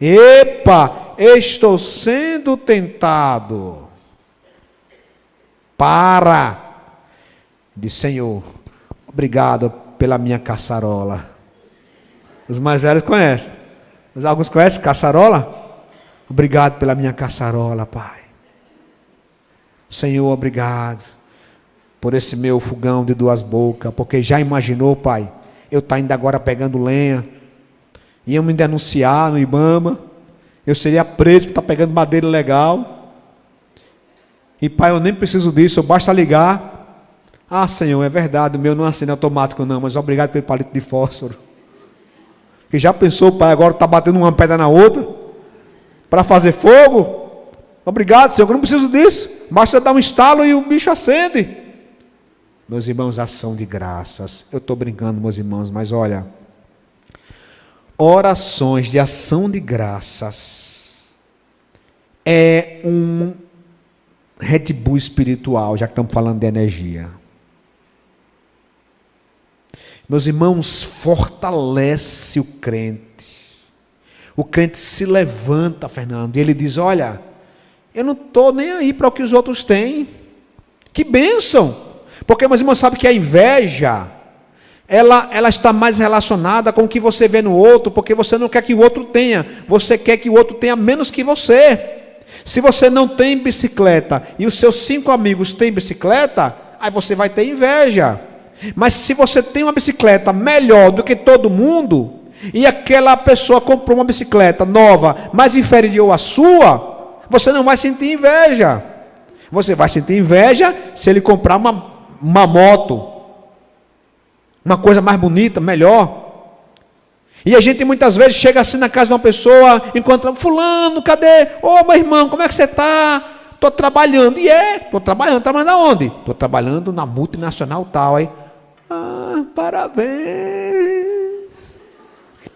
epa, estou sendo tentado. Diz, Senhor, obrigado pela minha caçarola. Os mais velhos conhecem. Alguns conhecem caçarola? Obrigado pela minha caçarola, Pai. Senhor, obrigado por esse meu fogão de 2 bocas, porque já imaginou, Pai, eu estou ainda agora pegando lenha, iam me denunciar no Ibama, eu seria preso por estar pegando madeira legal, e Pai, eu nem preciso disso, basta ligar. Ah, Senhor, é verdade, o meu não acende automático não, mas obrigado pelo palito de fósforo. Que já pensou, Pai, agora está batendo uma pedra na outra para fazer fogo? Obrigado, Senhor, eu não preciso disso. Basta dar um estalo e o bicho acende. Meus irmãos, ação de graças. Eu estou brincando, meus irmãos, mas olha, orações de ação de graças é um Red Bull espiritual, já que estamos falando de energia. Meus irmãos, fortalece o crente. O crente se levanta, Fernando, e ele diz, olha, eu não estou nem aí para o que os outros têm. Que bênção! Porque, meus irmãos, sabe que a inveja, ela está mais relacionada com o que você vê no outro, porque você não quer que o outro tenha, você quer que o outro tenha menos que você. Se você não tem bicicleta, e os seus 5 amigos têm bicicleta, aí você vai ter inveja. Mas se você tem uma bicicleta melhor do que todo mundo, e aquela pessoa comprou uma bicicleta nova, mais inferior à sua, você não vai sentir inveja. Você vai sentir inveja se ele comprar uma moto, uma coisa mais bonita, melhor. E a gente muitas vezes chega assim na casa de uma pessoa, encontra, fulano, cadê? Ô, meu irmão, como é que você está? Estou trabalhando. E estou trabalhando aonde? Estou trabalhando na multinacional tal, aí. Ah, parabéns.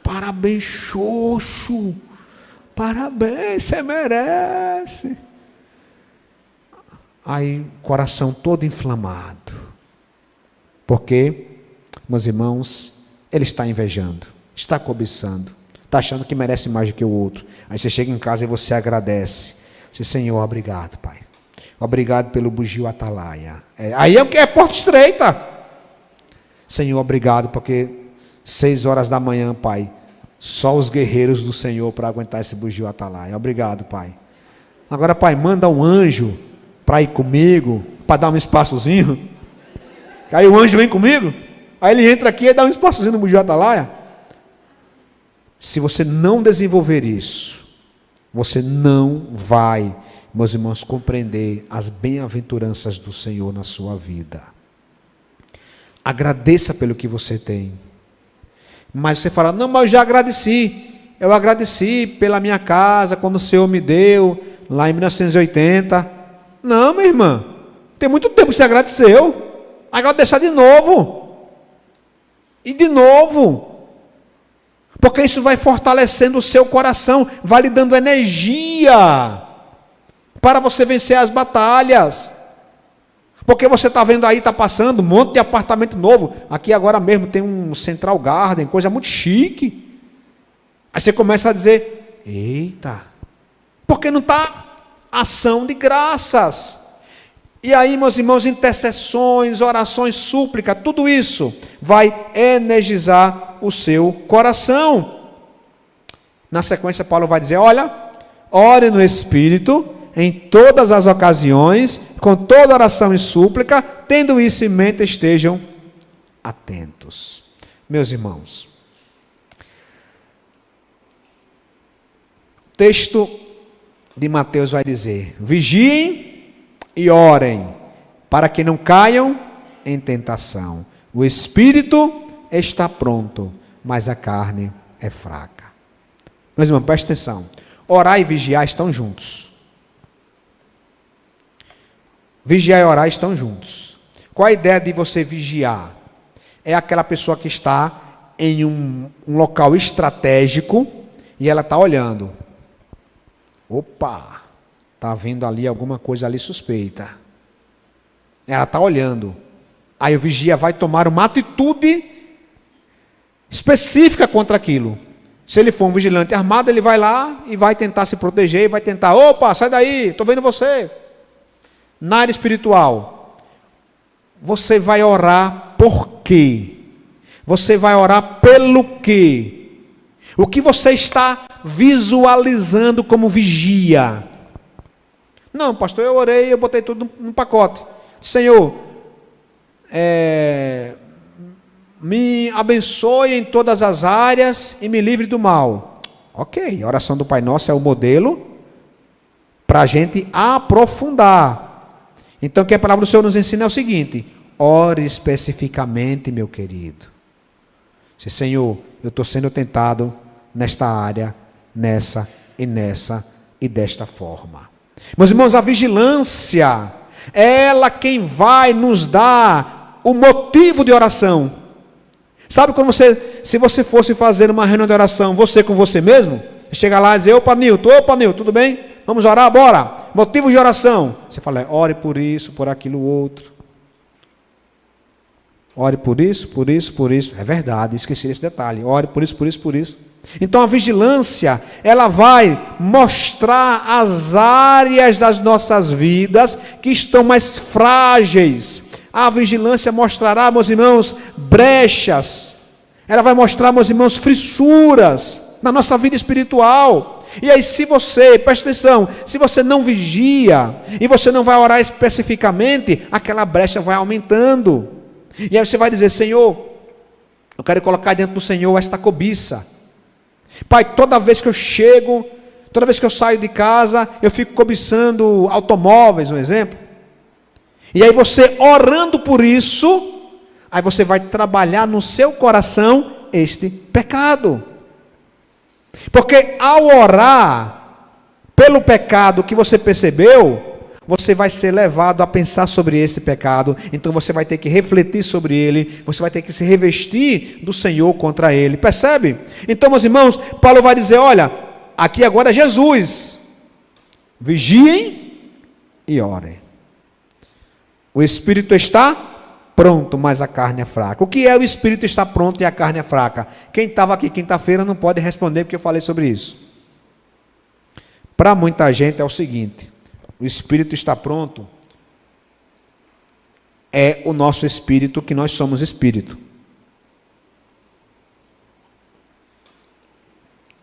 Parabéns, xoxo. Parabéns, você merece. Aí, coração todo inflamado. Porque, meus irmãos, ele está invejando, está cobiçando, está achando que merece mais do que o outro. Aí você chega em casa e você agradece. Você, Senhor, obrigado, Pai. Obrigado pelo bugio atalaia. Aí é o que é porta estreita. Senhor, obrigado, porque 6 horas da manhã, Pai, só os guerreiros do Senhor para aguentar esse bugio atalaia. Obrigado, Pai. Agora, Pai, manda um anjo para ir comigo, para dar um espaçozinho. Aí o anjo vem comigo, aí ele entra aqui e dá um espaçozinho no bugio atalaia. Se você não desenvolver isso, você não vai, meus irmãos, compreender as bem-aventuranças do Senhor na sua vida. Agradeça pelo que você tem. Mas você fala, não, mas eu já agradeci. Eu agradeci pela minha casa, quando o Senhor me deu, lá em 1980. Não, minha irmã, tem muito tempo que você agradeceu. agradecer de novo. E de novo. Porque isso vai fortalecendo o seu coração, vai lhe dando energia para você vencer as batalhas. Porque você está vendo aí, está passando um monte de apartamento novo. Aqui agora mesmo tem um Central Garden, coisa muito chique. Aí você começa a dizer, eita, porque não está ação de graças. E aí, meus irmãos, intercessões, orações, súplica, tudo isso vai energizar o seu coração. Na sequência, Paulo vai dizer, olha, ore no Espírito em todas as ocasiões, com toda oração e súplica, tendo isso em mente, estejam atentos. Meus irmãos, o texto de Mateus vai dizer, vigiem e orem, para que não caiam em tentação. O espírito está pronto, mas a carne é fraca. Meus irmãos, preste atenção. Orar e vigiar estão juntos. Vigiar e orar estão juntos. Qual a ideia de você vigiar? É aquela pessoa que está em um local estratégico e ela está olhando. Opa! Está vendo ali alguma coisa ali suspeita. Ela está olhando. Aí o vigia vai tomar uma atitude específica contra aquilo. Se ele for um vigilante armado, ele vai lá e vai tentar se proteger, e vai tentar, opa, sai daí, estou vendo você. Na área espiritual, você vai orar por quê? Você vai orar pelo quê? O que você está visualizando como vigia? Não, pastor, eu orei, eu botei tudo no pacote. Senhor, me abençoe em todas as áreas e me livre do mal. Ok, a oração do Pai Nosso é o modelo para a gente aprofundar. Então, o que a palavra do Senhor nos ensina é o seguinte, ore especificamente, meu querido. Senhor, eu estou sendo tentado nesta área, nessa e desta forma. Meus irmãos, a vigilância, ela quem vai nos dar o motivo de oração. Sabe quando se você fosse fazer uma reunião de oração, você com você mesmo, chega lá e dizer, opa Nilton, tudo bem? Vamos orar, bora. Motivo de oração. Você fala, ore por isso, por aquilo outro. Ore por isso, por isso, por isso. É verdade, esqueci esse detalhe. Ore por isso, por isso, por isso. Então a vigilância, ela vai mostrar as áreas das nossas vidas que estão mais frágeis. A vigilância mostrará, meus irmãos, brechas. Ela vai mostrar, meus irmãos, fissuras na nossa vida espiritual. E aí se você, presta atenção, se você não vigia e você não vai orar especificamente, aquela brecha vai aumentando. E aí você vai dizer, Senhor, eu quero colocar diante do Senhor esta cobiça. Pai, toda vez que eu chego, toda vez que eu saio de casa, eu fico cobiçando automóveis, um exemplo. E aí você orando por isso, aí você vai trabalhar no seu coração este pecado. Porque ao orar pelo pecado que você percebeu, você vai ser levado a pensar sobre esse pecado, então você vai ter que refletir sobre ele, você vai ter que se revestir do Senhor contra ele, percebe? Então, meus irmãos, Paulo vai dizer, olha, aqui agora é Jesus, vigiem e orem. O Espírito está pronto, mas a carne é fraca. O que é o Espírito está pronto e a carne é fraca? Quem estava aqui quinta-feira não pode responder porque eu falei sobre isso. Para muita gente é o seguinte, o Espírito está pronto, é o nosso Espírito, que nós somos Espírito.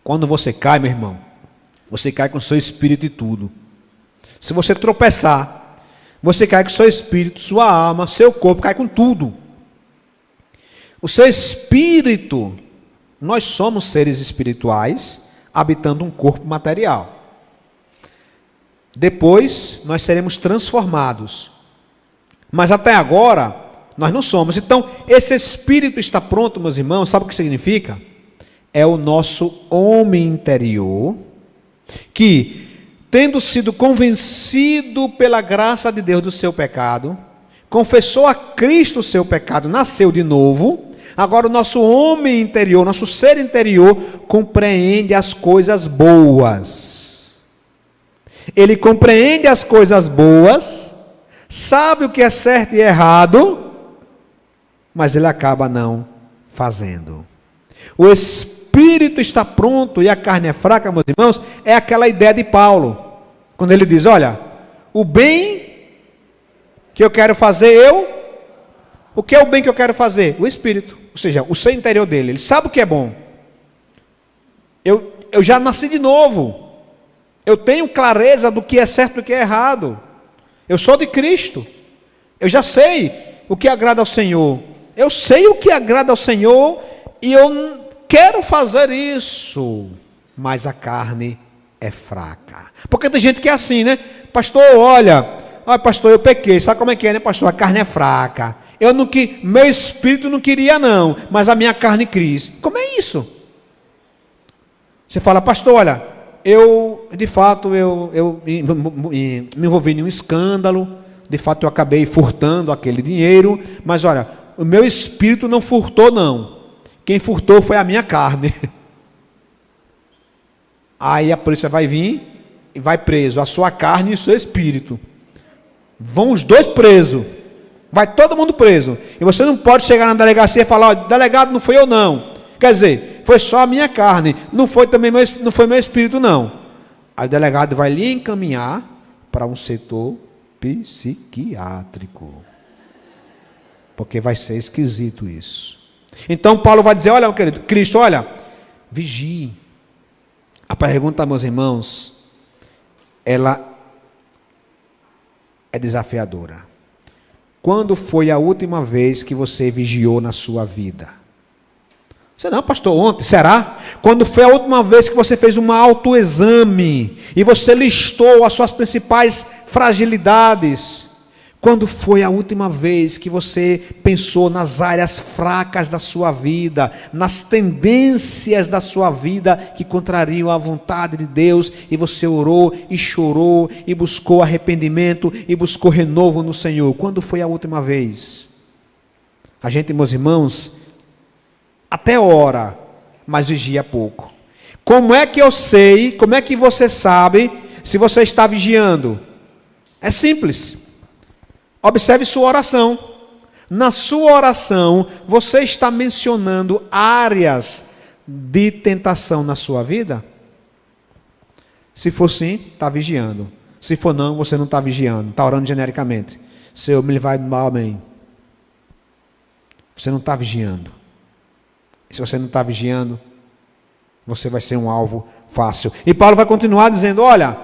Quando você cai, meu irmão, você cai com o seu Espírito e tudo. Se você tropeçar, você cai com o seu Espírito, sua alma, seu corpo, cai com tudo. O seu Espírito, nós somos seres espirituais, habitando um corpo material. Depois, nós seremos transformados. Mas até agora, nós não somos. Então, esse Espírito está pronto, meus irmãos, sabe o que significa? É o nosso homem interior, que, tendo sido convencido pela graça de Deus do seu pecado, confessou a Cristo o seu pecado, nasceu de novo, agora o nosso homem interior, nosso ser interior, compreende as coisas boas. Ele compreende as coisas boas, sabe o que é certo e errado, mas ele acaba não fazendo. O espírito está pronto e a carne é fraca, meus irmãos, é aquela ideia de Paulo, quando ele diz, olha, o bem que eu quero fazer, o que é o bem que eu quero fazer? O espírito, ou seja, o ser interior dele, ele sabe o que é bom. Eu já nasci de novo, eu tenho clareza do que é certo e do que é errado, eu sou de Cristo, eu já sei o que agrada ao Senhor, eu sei o que agrada ao Senhor e eu quero fazer isso, mas a carne é fraca. Porque tem gente que é assim, né? Pastor, olha, pastor, eu pequei, sabe como é que é, né, pastor? A carne é fraca. Meu espírito não queria não, mas a minha carne quis. Como é isso? Você fala, pastor, olha, eu me envolvi em um escândalo, de fato eu acabei furtando aquele dinheiro, mas olha, o meu espírito não furtou não, quem furtou foi a minha carne. Aí a polícia vai vir e vai preso, a sua carne e o seu espírito. Vão os dois presos, vai todo mundo preso, e você não pode chegar na delegacia e falar, delegado, não fui eu não, quer dizer, foi só a minha carne, não foi meu espírito não. Aí o delegado vai lhe encaminhar para um setor psiquiátrico, porque vai ser esquisito isso. Então Paulo vai dizer, olha, querido, Cristo, olha, vigie. A pergunta, meus irmãos, ela é desafiadora. Quando foi a última vez que você vigiou na sua vida? Você não, pastor, ontem, será? Quando foi a última vez que você fez um autoexame e você listou as suas principais fragilidades? Quando foi a última vez que você pensou nas áreas fracas da sua vida, nas tendências da sua vida que contrariam a vontade de Deus, e você orou e chorou e buscou arrependimento e buscou renovo no Senhor? Quando foi a última vez? A gente, meus irmãos, até ora, mas vigia pouco. Como é que eu sei, como é que você sabe se você está vigiando? É simples. Observe sua oração. Na sua oração, você está mencionando áreas de tentação na sua vida? Se for sim, está vigiando. Se for não, você não está vigiando, está orando genericamente. Senhor, me livrai do mal, amém. Você não está vigiando. Se você não está vigiando, você vai ser um alvo fácil. E Paulo vai continuar dizendo, olha,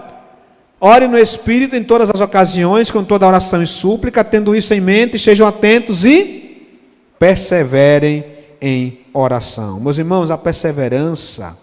ore no Espírito em todas as ocasiões, com toda oração e súplica, tendo isso em mente, estejam atentos e perseverem em oração. Meus irmãos, a perseverança,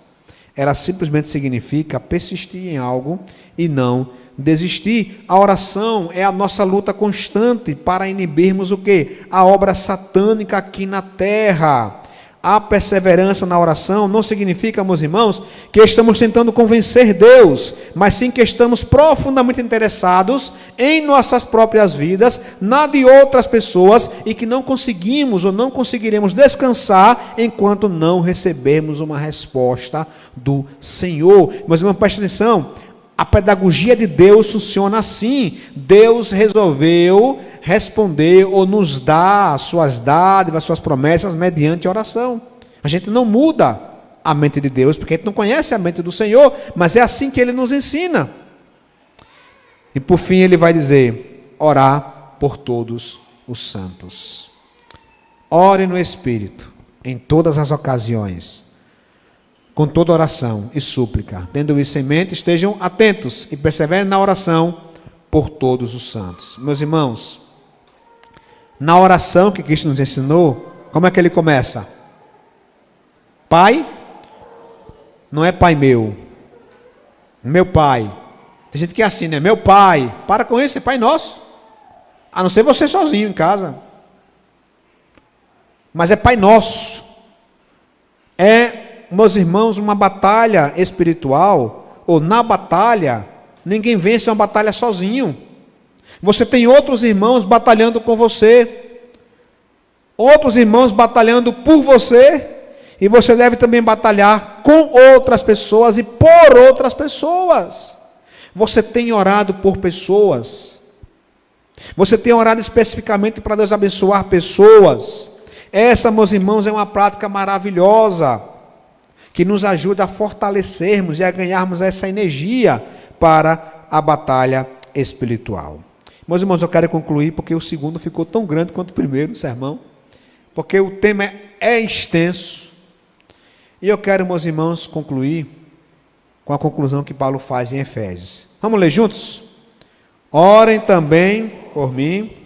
ela simplesmente significa persistir em algo e não desistir. A oração é a nossa luta constante para inibirmos o quê? A obra satânica aqui na terra. A perseverança na oração não significa, meus irmãos, que estamos tentando convencer Deus, mas sim que estamos profundamente interessados em nossas próprias vidas, na de outras pessoas, e que não conseguimos ou não conseguiremos descansar enquanto não recebermmos uma resposta do Senhor. Meus irmãos, prestem atenção. A pedagogia de Deus funciona assim. Deus resolveu responder ou nos dar suas dádivas, suas promessas mediante oração. A gente não muda a mente de Deus, porque a gente não conhece a mente do Senhor, mas é assim que Ele nos ensina. E por fim Ele vai dizer, orar por todos os santos. Ore no Espírito, em todas as ocasiões, com toda oração e súplica, tendo isso em mente, estejam atentos e perseverem na oração por todos os santos. Meus irmãos, na oração que Cristo nos ensinou, como é que ele começa? Pai, não é pai meu pai. Tem gente que é assim, né? Meu pai, para com isso, é pai nosso. A não ser você sozinho em casa. Mas é pai nosso. Meus irmãos, uma batalha espiritual, ou na batalha, ninguém vence uma batalha sozinho. Você tem outros irmãos batalhando com você, outros irmãos batalhando por você, e você deve também batalhar com outras pessoas e por outras pessoas. Você tem orado por pessoas, você tem orado especificamente para Deus abençoar pessoas. Essa, meus irmãos, é uma prática maravilhosa, que nos ajuda a fortalecermos e a ganharmos essa energia para a batalha espiritual. Meus irmãos, eu quero concluir, porque o segundo ficou tão grande quanto o primeiro sermão, porque o tema é extenso, e eu quero, meus irmãos, concluir com a conclusão que Paulo faz em Efésios. Vamos ler juntos? Orem também por mim.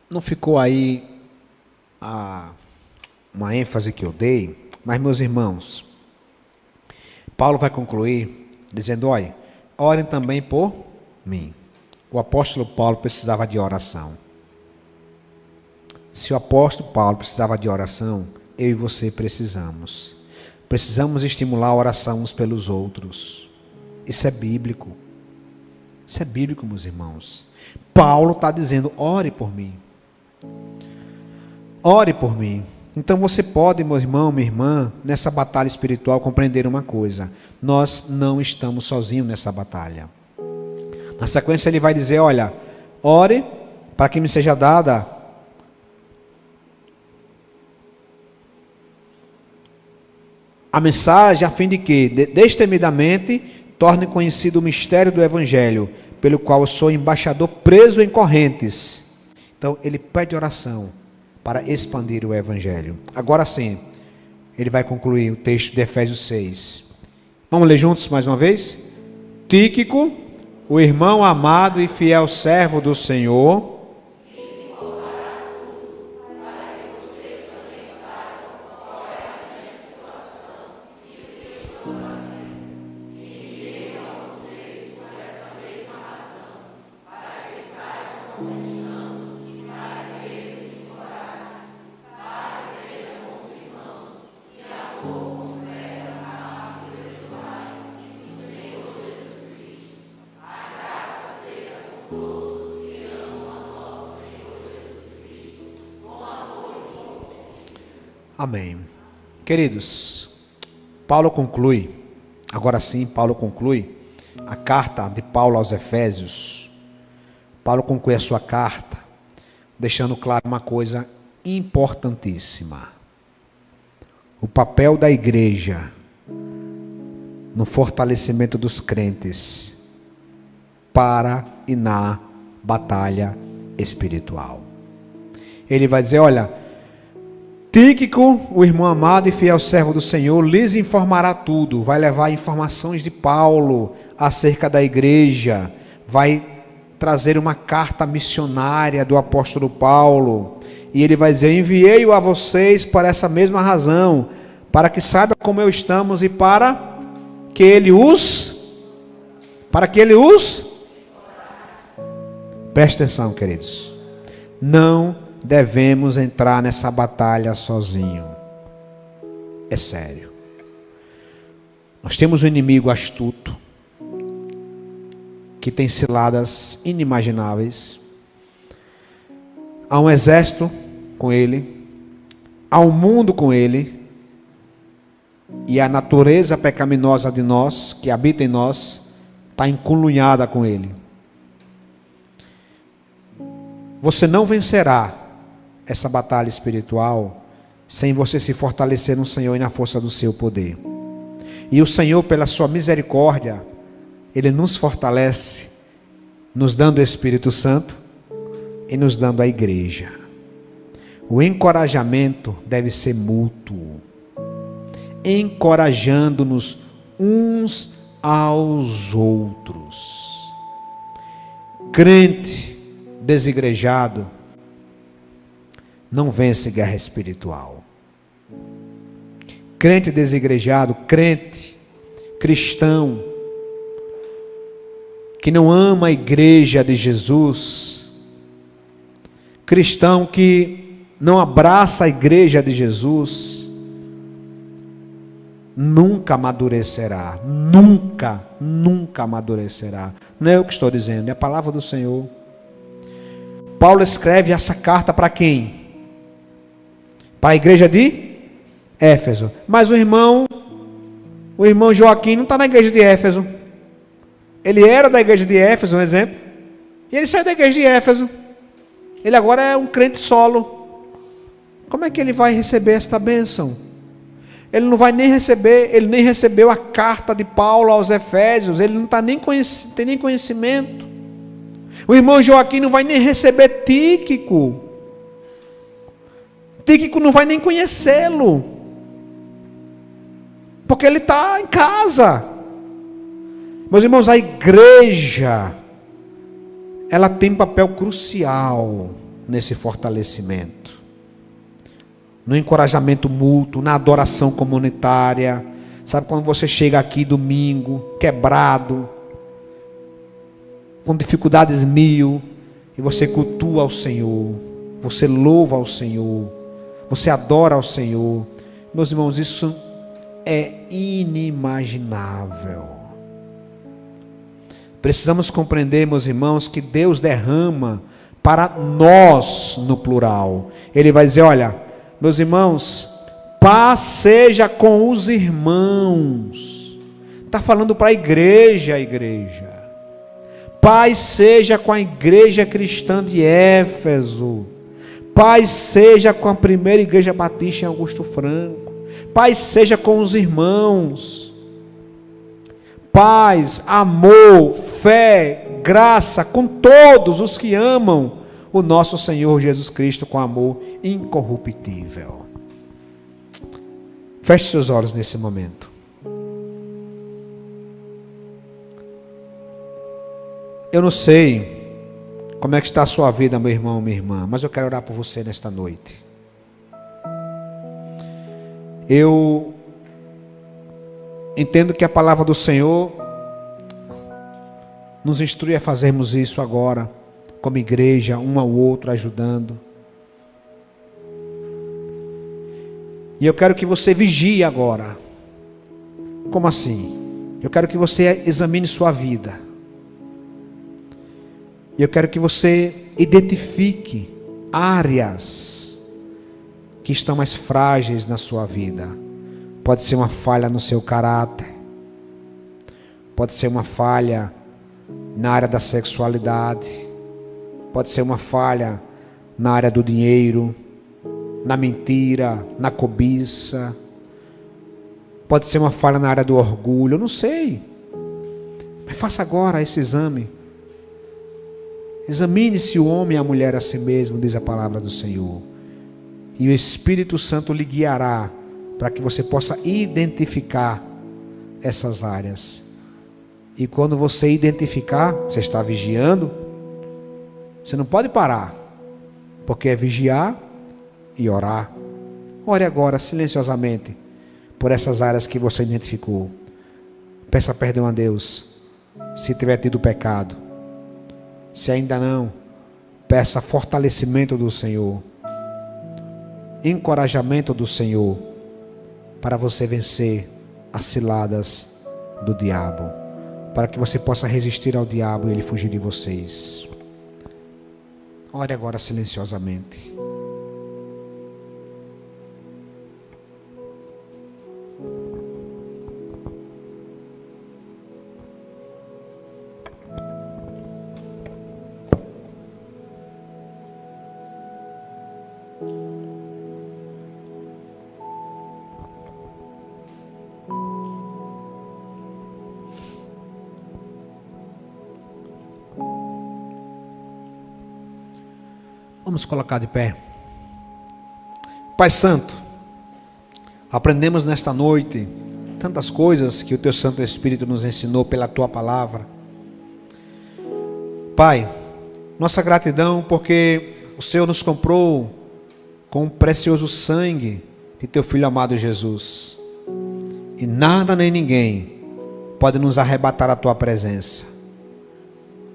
Não ficou aí uma ênfase que eu dei, mas, meus irmãos, Paulo vai concluir dizendo: olha, orem também por mim. O apóstolo Paulo precisava de oração. Se o apóstolo Paulo precisava de oração, eu e você precisamos. Precisamos estimular a oração uns pelos outros. Isso é bíblico. Isso é bíblico, meus irmãos. Paulo está dizendo: ore por mim. Ore por mim. Então você pode, meu irmão, minha irmã, nessa batalha espiritual, compreender uma coisa: nós não estamos sozinhos nessa batalha. Na sequência ele vai dizer: olha, ore para que me seja dada a mensagem, a fim de que, destemidamente, torne conhecido o mistério do Evangelho, pelo qual eu sou embaixador preso em correntes. Então ele pede oração para expandir o Evangelho. Agora sim, ele vai concluir o texto de Efésios 6. Vamos ler juntos mais uma vez? Tíquico, o irmão amado e fiel servo do Senhor, amém. Queridos, Paulo conclui, agora sim, Paulo conclui a carta de Paulo aos Efésios. Paulo conclui a sua carta, deixando claro uma coisa importantíssima: o papel da igreja no fortalecimento dos crentes para e na batalha espiritual. Ele vai dizer: olha, Tíquico, o irmão amado e fiel servo do Senhor, lhes informará tudo, vai levar informações de Paulo acerca da igreja, vai trazer uma carta missionária do apóstolo Paulo, e ele vai dizer: enviei-o a vocês por essa mesma razão, para que saiba como eu estamos e para que ele os... Preste atenção, queridos, não devemos entrar nessa batalha sozinho. É sério. Nós temos um inimigo astuto, que tem ciladas inimagináveis. Há um exército com ele, há um mundo com ele, e a natureza pecaminosa de nós, que habita em nós, está encolunhada com ele. Você não vencerá essa batalha espiritual sem você se fortalecer no Senhor e na força do seu poder. E o Senhor, pela sua misericórdia, Ele nos fortalece, nos dando o Espírito Santo e nos dando a igreja. O encorajamento deve ser mútuo, encorajando-nos uns aos outros. Crente desigrejado não vence guerra espiritual. crente desigrejado, crente cristão, que não ama a igreja de Jesus, cristão que não abraça a igreja de Jesus, nunca amadurecerá, nunca amadurecerá. Não é eu que estou dizendo, é a palavra do Senhor. Paulo escreve essa carta para quem? Para a igreja de Éfeso. Mas o irmão Joaquim não está na igreja de Éfeso. Ele era da igreja de Éfeso, um exemplo, e ele saiu da igreja de Éfeso. Ele agora é um crente solo. Como é que ele vai receber esta bênção? Ele não vai nem receber, ele nem recebeu a carta de Paulo aos Efésios, ele não tem nem conhecimento. O irmão Joaquim não vai nem receber Tíquico. Tíquico não vai nem conhecê-lo, porque ele está em casa. Meus irmãos, a igreja, ela tem um papel crucial nesse fortalecimento, no encorajamento mútuo, na adoração comunitária. Sabe quando você chega aqui domingo, quebrado, com dificuldades mil, e você cultua ao Senhor, você louva ao Senhor, você adora ao Senhor. Meus irmãos, isso é inimaginável. Precisamos compreender, meus irmãos, que Deus derrama para nós no plural. Ele vai dizer, olha, meus irmãos, paz seja com os irmãos. Está falando para a igreja. Paz seja com a igreja cristã de Éfeso. Paz seja com a primeira igreja batista em Augusto Franco. Paz seja com os irmãos. Paz, amor, fé, graça com todos os que amam o nosso Senhor Jesus Cristo com amor incorruptível. Feche seus olhos nesse momento. Eu não sei como é que está a sua vida, meu irmão, minha irmã, mas eu quero orar por você nesta noite. Eu entendo que a palavra do Senhor nos instrui a fazermos isso agora, como igreja, um ao outro, ajudando. E eu quero que você vigie agora. Como assim? Eu quero que você examine sua vida. E eu quero que você identifique áreas que estão mais frágeis na sua vida. Pode ser uma falha no seu caráter. Pode ser uma falha na área da sexualidade. Pode ser uma falha na área do dinheiro, na mentira, na cobiça. Pode ser uma falha na área do orgulho, eu não sei. Mas faça agora esse exame. Examine-se o homem e a mulher a si mesmo, diz a palavra do Senhor. E o Espírito Santo lhe guiará para que você possa identificar essas áreas. E quando você identificar, você está vigiando, você não pode parar, porque é vigiar e orar. Ore agora silenciosamente por essas áreas que você identificou. Peça perdão a Deus se tiver tido pecado. Se ainda não, peça fortalecimento do Senhor, encorajamento do Senhor, para você vencer as ciladas do diabo, para que você possa resistir ao diabo e ele fugir de vocês. Ore agora silenciosamente. Vamos colocar de pé. Pai Santo, aprendemos nesta noite tantas coisas que o Teu Santo Espírito nos ensinou pela Tua palavra. Pai, nossa gratidão porque o Senhor nos comprou com o precioso sangue de Teu Filho amado Jesus. e nada nem ninguém pode nos arrebatar a tua presença.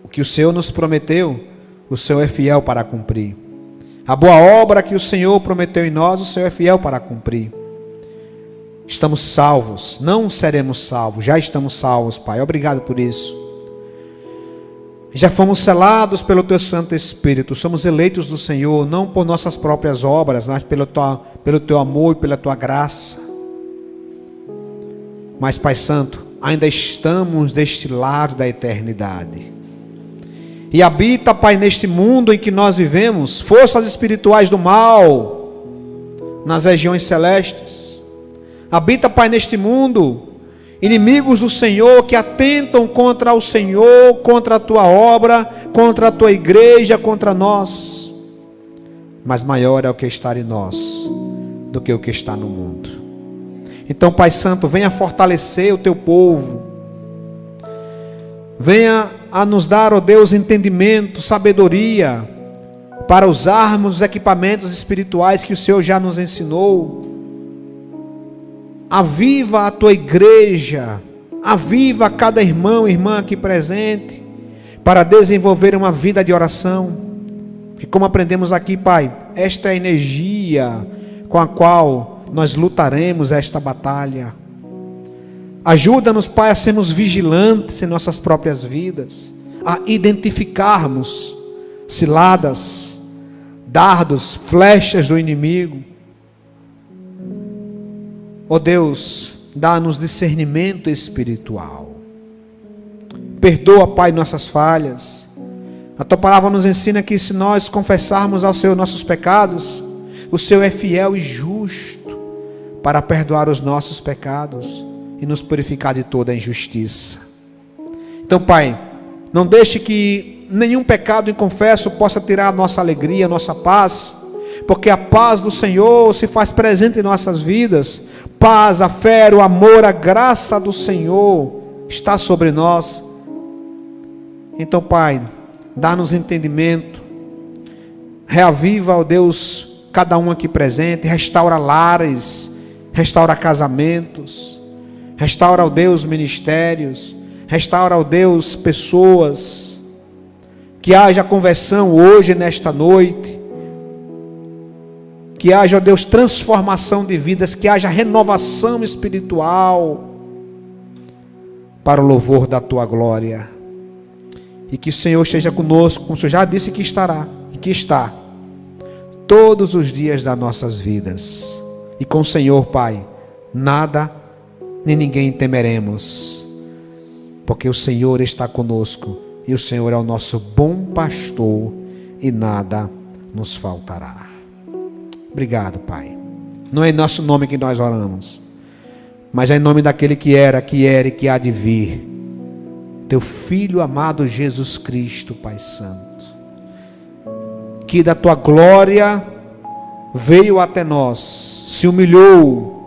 O que o Senhor nos prometeu, o Senhor é fiel para cumprir. A boa obra que o Senhor prometeu em nós, o Senhor é fiel para cumprir. Estamos salvos, não seremos salvos, já estamos salvos, Pai. Obrigado por isso. Já fomos selados pelo Teu Santo Espírito, somos eleitos do Senhor, não por nossas próprias obras, mas pelo Teu amor e pela Tua graça. Mas, Pai Santo, ainda estamos deste lado da eternidade. E habita, Pai, neste mundo em que nós vivemos, forças espirituais do mal, nas regiões celestes. Habita, Pai, neste mundo, inimigos do Senhor que atentam contra o Senhor, contra a Tua obra, contra a Tua igreja, contra nós. Mas maior é o que está em nós do que o que está no mundo. Então, Pai Santo, venha fortalecer o Teu povo. Venha a nos dar, ó Deus, entendimento, sabedoria, para usarmos os equipamentos espirituais que o Senhor já nos ensinou. Aviva a Tua igreja, aviva cada irmão e irmã aqui presente, para desenvolver uma vida de oração. Que, como aprendemos aqui, Pai, esta é a energia com a qual nós lutaremos esta batalha. Ajuda-nos, Pai, a sermos vigilantes em nossas próprias vidas, a identificarmos ciladas, dardos, flechas do inimigo. Ó Deus, dá-nos discernimento espiritual. Perdoa, Pai, nossas falhas. A Tua palavra nos ensina que se nós confessarmos ao Senhor nossos pecados, o Senhor é fiel e justo para perdoar os nossos pecados e nos purificar de toda a injustiça. Então, Pai, não deixe que nenhum pecado inconfesso possa tirar a nossa alegria, a nossa paz, porque a paz do Senhor se faz presente em nossas vidas. Paz, a fé, o amor, a graça do Senhor está sobre nós. Então, Pai, dá-nos entendimento, reaviva, ó Deus, cada um aqui presente, restaura lares, restaura casamentos, restaura, ó Deus, ministérios, restaura, ó Deus, pessoas, que haja conversão hoje, nesta noite, que haja, ó Deus, transformação de vidas, que haja renovação espiritual, para o louvor da Tua glória, e que o Senhor esteja conosco, como o Senhor já disse que estará, e que está, todos os dias das nossas vidas, e com o Senhor, Pai, nada nem ninguém temeremos, porque o Senhor está conosco, e o Senhor é o nosso bom pastor, e nada nos faltará. Obrigado, Pai. Não é em nosso nome que nós oramos, mas é em nome daquele que era e que há de vir, Teu Filho amado Jesus Cristo, Pai Santo, que da Tua glória veio até nós, se humilhou,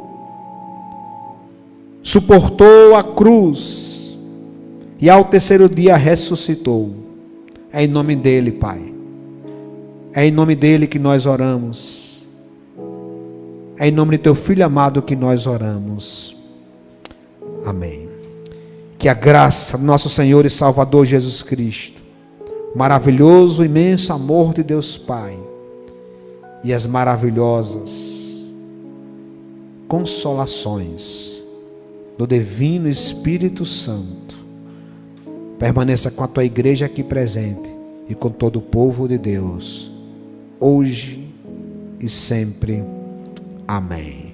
suportou a cruz e ao terceiro dia ressuscitou. É em nome dele, Pai, é em nome dele que nós oramos, é em nome de Teu Filho amado que nós oramos. Amém. Que a graça do nosso Senhor e Salvador Jesus Cristo, maravilhoso, imenso amor de Deus Pai, e as maravilhosas consolações do Divino Espírito Santo permaneça com a Tua igreja aqui presente e com todo o povo de Deus, hoje e sempre. Amém.